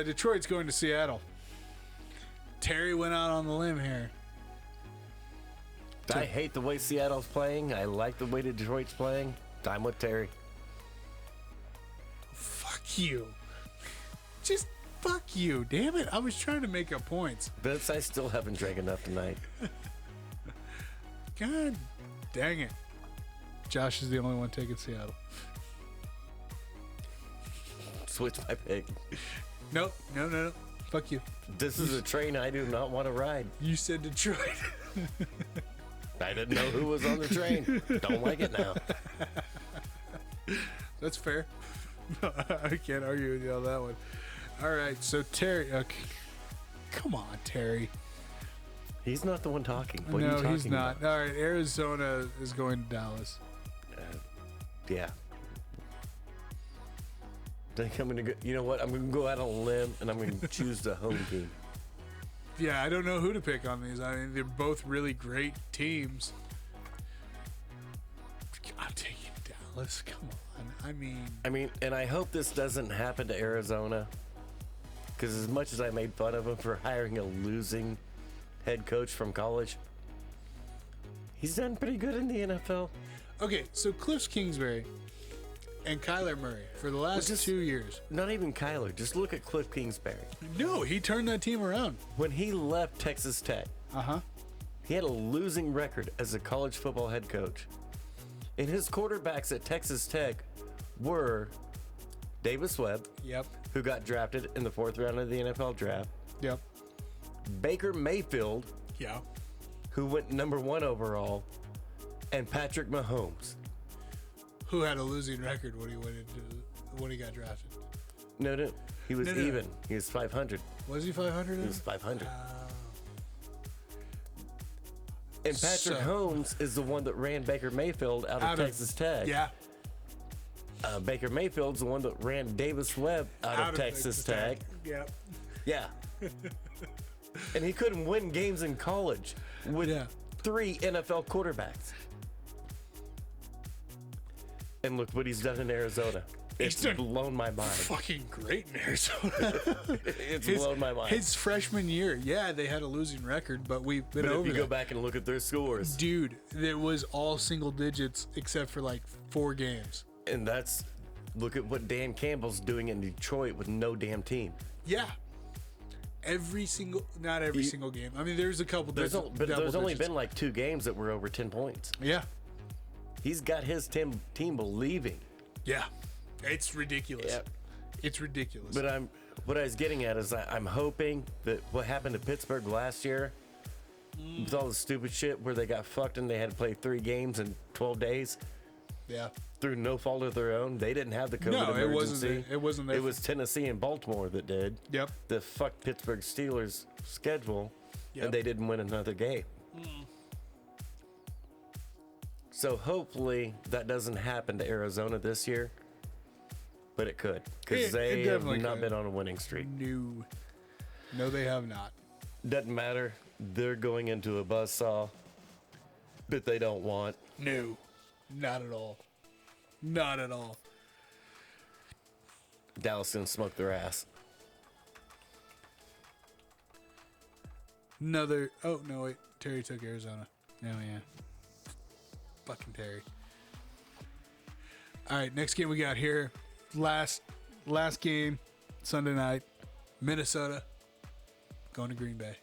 Detroit's going to Seattle. Terry went out on the limb here. I hate the way Seattle's playing. I like the way Detroit's playing. I'm with Terry. Fuck you. Just fuck you. Damn it. I was trying to make up points. Vince, I still haven't drank enough tonight. God dang it. Josh is the only one taking Seattle. Switch my pick. Nope. No. Fuck you. This is a train I do not want to ride. You said Detroit. I didn't know who was on the train. Don't like it now. That's fair. I can't argue with you on that one. All right, so Terry. Okay. Come on, Terry. He's not the one talking. What are you No, talking he's not. about? All right, Arizona is going to Dallas. Yeah. I think I'm going to go. You know what? I'm going to go out on a limb and I'm going to choose the home team. Yeah, I don't know who to pick on these. I mean, they're both really great teams. I'm taking Dallas. Come on. I mean, and I hope this doesn't happen to Arizona. Because as much as I made fun of him for hiring a losing head coach from college, he's done pretty good in the NFL. okay, so Cliff Kingsbury and Kyler Murray for the last 2 years. Not even Kyler. Just look at Cliff Kingsbury. No, he turned that team around. When he left Texas Tech, he had a losing record as a college football head coach. And his quarterbacks at Texas Tech were Davis Webb, Yep. who got drafted in the 4th round of the NFL draft, Yep. Baker Mayfield, Yeah. who went number 1 overall, and Patrick Mahomes. Who had a losing record when he got drafted? No. He was No. even. He was 500. Was he 500? He was 500. And Patrick Holmes is the one that ran Baker Mayfield out of Texas Tech. Yeah. Baker Mayfield's the one that ran Davis Webb out of Texas Tech. Yep. Yeah. And he couldn't win games in college with 3 NFL quarterbacks. And look what he's done in Arizona. It's blown my mind. Fucking great in Arizona. It's blown my mind. His freshman year, they had a losing record, but we've been over If you that. go back and look at their scores. Dude, it was all single digits except for like 4 games. And look at what Dan Campbell's doing in Detroit with no damn team. Yeah. Not every single game. I mean, there's a couple. There's only been like 2 games that were over 10 points. Yeah. He's got his team believing. Yeah. It's ridiculous. Yeah. It's ridiculous. But what I was getting at is I'm hoping that what happened to Pittsburgh last year with all the stupid shit where they got fucked and they had to play 3 games in 12 days. Yeah. Through no fault of their own. They didn't have the COVID emergency. It wasn't. It was Tennessee and Baltimore that did. Yep. The fuck Pittsburgh Steelers schedule, and they didn't win another game. So hopefully that doesn't happen to Arizona this year, but it could because they have not been on a winning streak. No, they have not. Doesn't matter. They're going into a buzzsaw that they don't want. No, not at all. Not at all. Dallas gonna smoke their ass. Oh no, wait. Terry took Arizona. Oh yeah. Fucking Terry. All right, next game we got here. Last game, Sunday night. Minnesota going to Green Bay.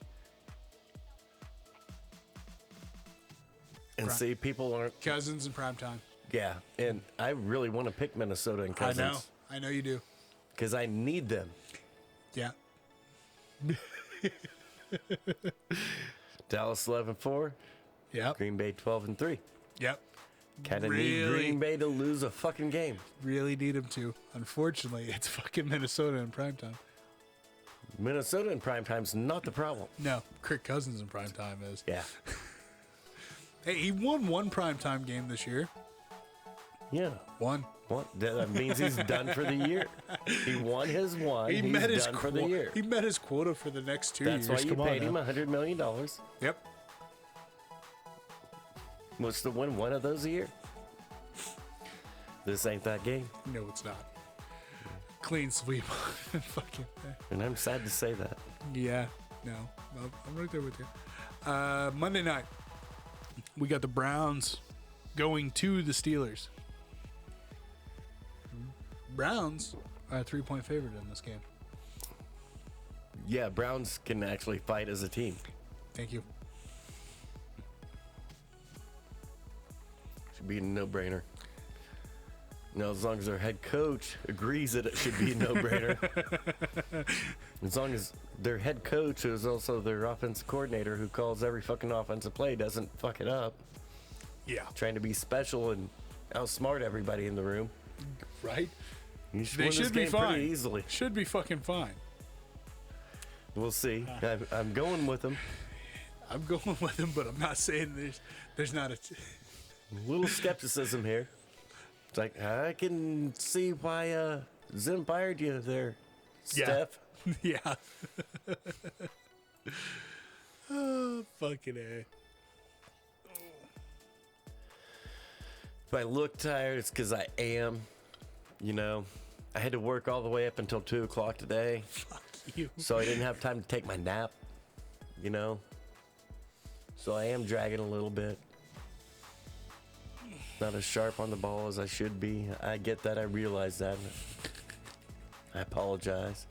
And see, people aren't. Cousins in prime time. Yeah, and I really want to pick Minnesota and Cousins. I know you do. Because I need them. Yeah. Dallas 11-4. Yep. Green Bay 12-3. Yep. Kind of need Green Bay to lose a fucking game. Really need them to. Unfortunately, it's fucking Minnesota in primetime. Minnesota in primetime's not the problem. No, Kirk Cousins in primetime is. Yeah. Hey, he won 1 primetime game this year. Yeah. One. What? That means he's done for the year. He won his one. He's done for the year. He met his quota for the next 2 years. That's why you paid him $100 million. Yep. What's to win one of those a year? This ain't that game. No, it's not. Clean sweep. Fucking. And I'm sad to say that. Yeah. No. I'm right there with you. Monday night, we got the Browns going to the Steelers. Browns are a 3-point favorite in this game. Yeah, Browns can actually fight as a team. Thank you. Should be a no-brainer. Now, as long as their head coach agrees that it should be a no-brainer. As long as their head coach, who is also their offensive coordinator, who calls every fucking offensive play, doesn't fuck it up. Yeah. Trying to be special and outsmart everybody in the room. Right? You should They win should this be game fine. pretty easily. Should be fucking fine. We'll see. I'm going with them. I'm going with him, but I'm not saying there's not a. Little skepticism here. It's like, I can see why Zim fired you there, Steph. Yeah. Oh, fucking A. If I look tired, it's because I am. You know, I had to work all the way up until 2 o'clock today. Fuck you. So I didn't have time to take my nap, you know. So I am dragging a little bit. Not as sharp on the ball as I should be. I get that. I realize that. I apologize.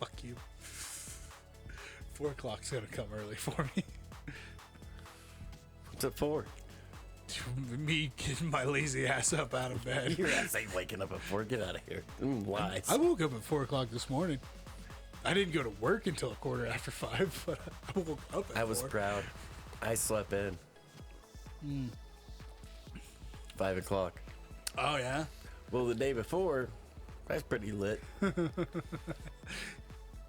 Fuck you. 4 o'clock's gonna come early for me. What's it for? Me getting my lazy ass up out of bed. Your ass ain't waking up at 4. Get out of here. Lies. I woke up at 4 o'clock this morning. I didn't go to work until 5:15, but I woke up at 4. I was proud. I slept in. 5 o'clock. Oh, yeah? Well, the day before, I was pretty lit.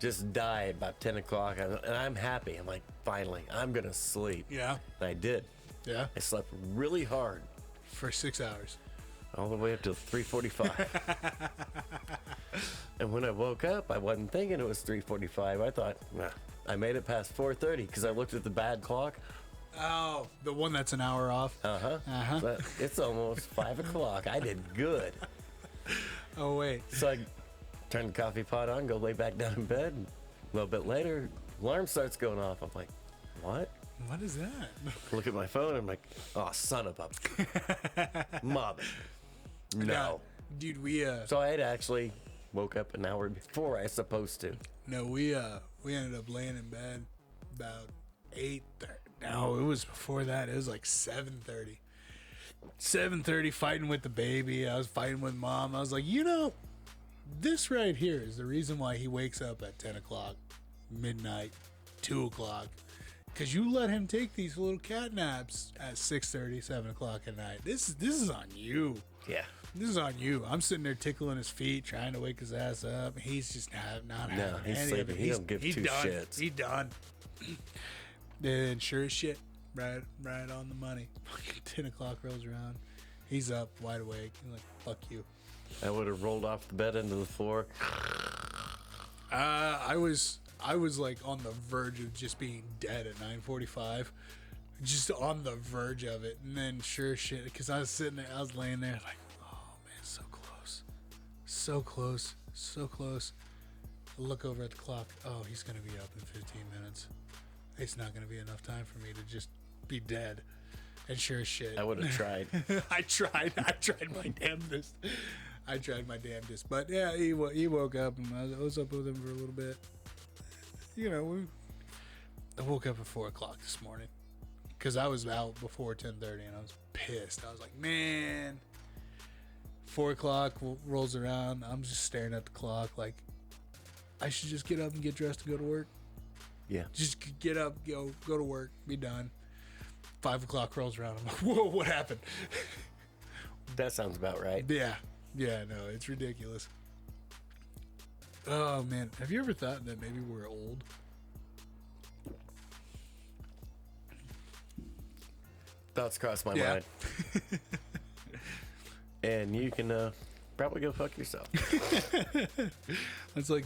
just die about 10 o'clock. And I'm happy. I'm like, finally, I'm going to sleep. Yeah. And I did. Yeah. I slept really hard. For 6 hours. All the way up to 3:45. And when I woke up, I wasn't thinking it was 3:45. I thought, nah, I made it past 4:30 because I looked at the bad clock. Oh, the one that's an hour off. But it's almost 5 o'clock. I did good. Oh, wait. So I turn the coffee pot on, go lay back down in bed. A little bit later, alarm starts going off. I'm like, what? What is that? Look at my phone. I'm like, oh, son of a mother. No. Yeah. Dude, we So I had actually woke up an hour before I supposed to. no, we ended up laying in bed about 8:30. No, it was before that. It was like 7:30. 7:30, fighting with the baby. I was fighting with mom. I was like, this right here is the reason why he wakes up at 10 o'clock, midnight, 2 o'clock. Because you let him take these little cat naps at 6:30, 7 o'clock at night. This is on you. Yeah. This is on you. I'm sitting there tickling his feet, trying to wake his ass up. He's just not having he's any of sleeping. it. He don't give two done. shits. He's done. Then sure as shit, right on the money. Fucking 10 o'clock rolls around. He's up, wide awake. He's like, fuck you. I would have rolled off the bed into the floor. I was like on the verge of just being dead at 9:45. Just on the verge of it. And then sure as shit, because I was sitting there, I was laying there like, oh man, so close. So close. So close. I look over at the clock. Oh, he's going to be up in 15 minutes. It's not going to be enough time for me to just be dead. And sure as shit. I would have tried. I tried my damnedest. But yeah, he woke up and I was up with him for a little bit. I woke up at 4 o'clock this morning because I was out before 10:30 and I was pissed. I was like, man, 4 o'clock rolls around. I'm just staring at the clock like I should just get up and get dressed to go to work. Yeah. Just get up, go to work, be done. 5 o'clock rolls around. I'm like, whoa, what happened? That sounds about right. Yeah, no, it's ridiculous. Oh man, have you ever thought that maybe we're old? Thoughts cross my mind. And you can probably go fuck yourself. That's like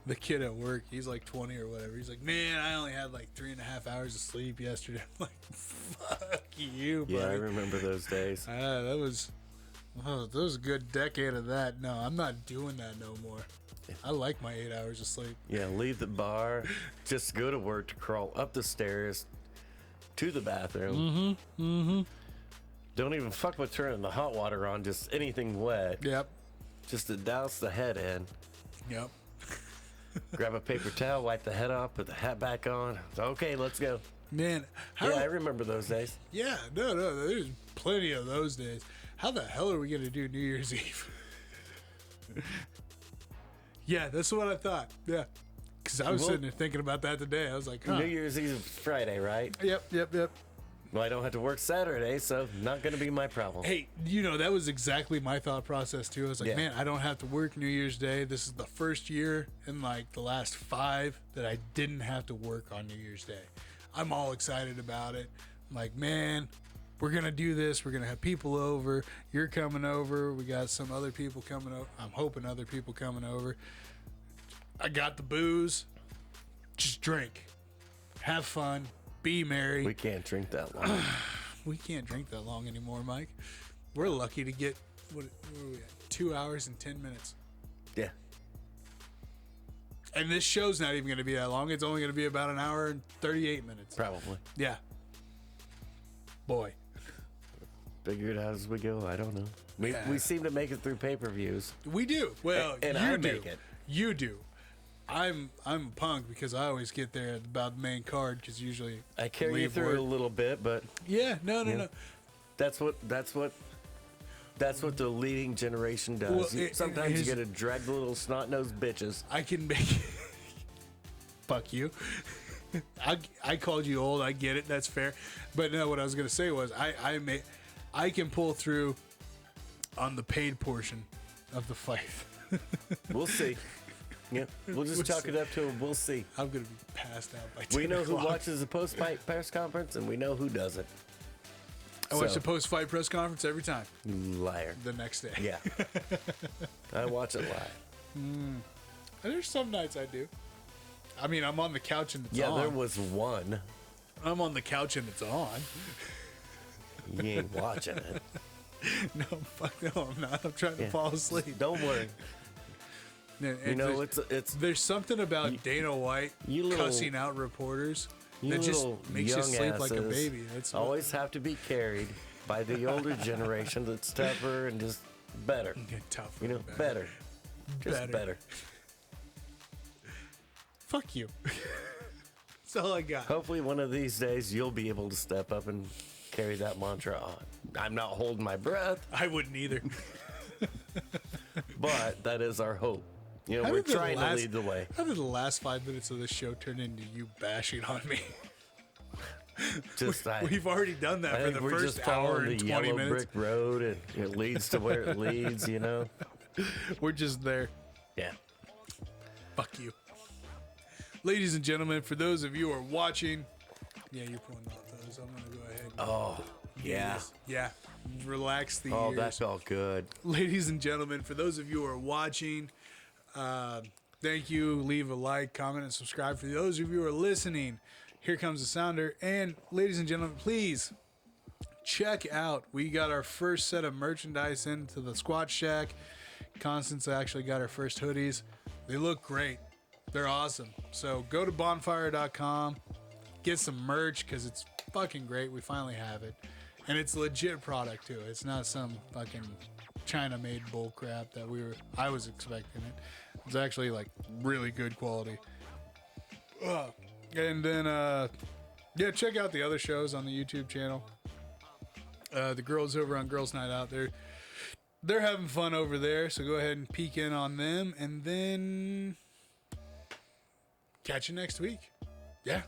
the kid at work. He's like 20 or whatever. He's like, man, I only had like 3.5 hours of sleep yesterday. I'm like, fuck you, buddy. Yeah, I remember those days. That was a good decade of that. No, I'm not doing that no more. I like my 8 hours of sleep. Yeah, leave the bar, just go to work, to crawl up the stairs to the bathroom. Don't even fuck with turning the hot water on, just anything wet. Yep. Just to douse the head in. Yep. Grab a paper towel, wipe the head off, put the hat back on. Okay, let's go. Man, Yeah, I remember those days. Yeah, no, there's plenty of those days. How the hell are we going to do New Year's Eve? Yeah, that's what I thought. Yeah. Because I was sitting there thinking about that today. I was like, huh. New Year's Eve is Friday, right? Yep. Well, I don't have to work Saturday, so not going to be my problem. Hey, that was exactly my thought process, too. I was like, Yeah. man, I don't have to work New Year's Day. This is the first year in, like, the last 5 that I didn't have to work on New Year's Day. I'm all excited about it. I'm like, man, we're going to do this. We're going to have people over. You're coming over. We got some other people coming over. I'm hoping other people coming over. I got the booze. Just drink. Have fun. Be merry. We can't drink that long. We can't drink that long anymore, Mike. We're lucky to get, where are we at? 2 hours and 10 minutes. Yeah. And this show's not even going to be that long. It's only going to be about an hour and 38 minutes. Probably. Yeah. Boy. Figure it out as we go. I don't know. Yeah. We seem to make it through pay-per-views. We do. Well, And you I do. make it. You do. I'm a punk because I always get there at about the main card because usually I carry you leave through work. a little bit, but Yeah, no. that's what the leading generation does. Well, Sometimes you got to drag the little snot-nosed bitches. I can make fuck you. I called you old. I get it. That's fair. But no, what I was gonna say was I can pull through on the paid portion of the fight. We'll see. Yeah, we'll just chalk it up to him. We'll see. I'm gonna be passed out by 10 We know who o'clock. watches the post-fight press conference, and we know who doesn't. I watch the post-fight press conference every time. You liar. The next day. Yeah. I watch it live. There's some nights I do. I mean, I'm on the couch and it's on. Yeah, there was one. I'm on the couch and it's on. You ain't watching it. No, fuck no, I'm not. I'm trying to fall asleep. Don't worry. And You know, there's, it's there's something about Dana White you little- cussing out reporters you that just little makes you young sleep like a asses baby. That's what- always have to be carried by the older generation that's tougher and just better. Get tough. You know, better. Just better. Fuck you. That's all I got. Hopefully one of these days you'll be able to step up and carry that mantra on. I'm not holding my breath, I wouldn't either. but that is our hope. You know, How we're did the trying to lead the way. How did the last 5 minutes of this show turn into you bashing on me? Just We've already done that I for think the we're first just hour following and the 20 yellow minutes. brick road, and it leads to where it leads. You know. We're just there. Yeah. Fuck you. Ladies and gentlemen, for those of you who are watching, yeah, you're pulling off those. I'm going to go ahead. Oh, yeah. Yeah. Relax the Oh, ears. that felt good. Ladies and gentlemen, for those of you who are watching, thank you. Leave a like, comment, and subscribe. For those of you who are listening, here comes the sounder. And ladies and gentlemen, please check out. We got our first set of merchandise into the Squatch Shack. Constance actually got her first hoodies. They look great. They're awesome. So go to bonfire.com, get some merch because it's fucking great. We finally have it. And it's legit product too. It's not some fucking China-made bull crap that I was expecting it. It's actually like really good quality. And then yeah, check out the other shows on the YouTube channel. The girls over on Girls Night Out, they're having fun over there, so go ahead and peek in on them, and then catch you next week. Yeah.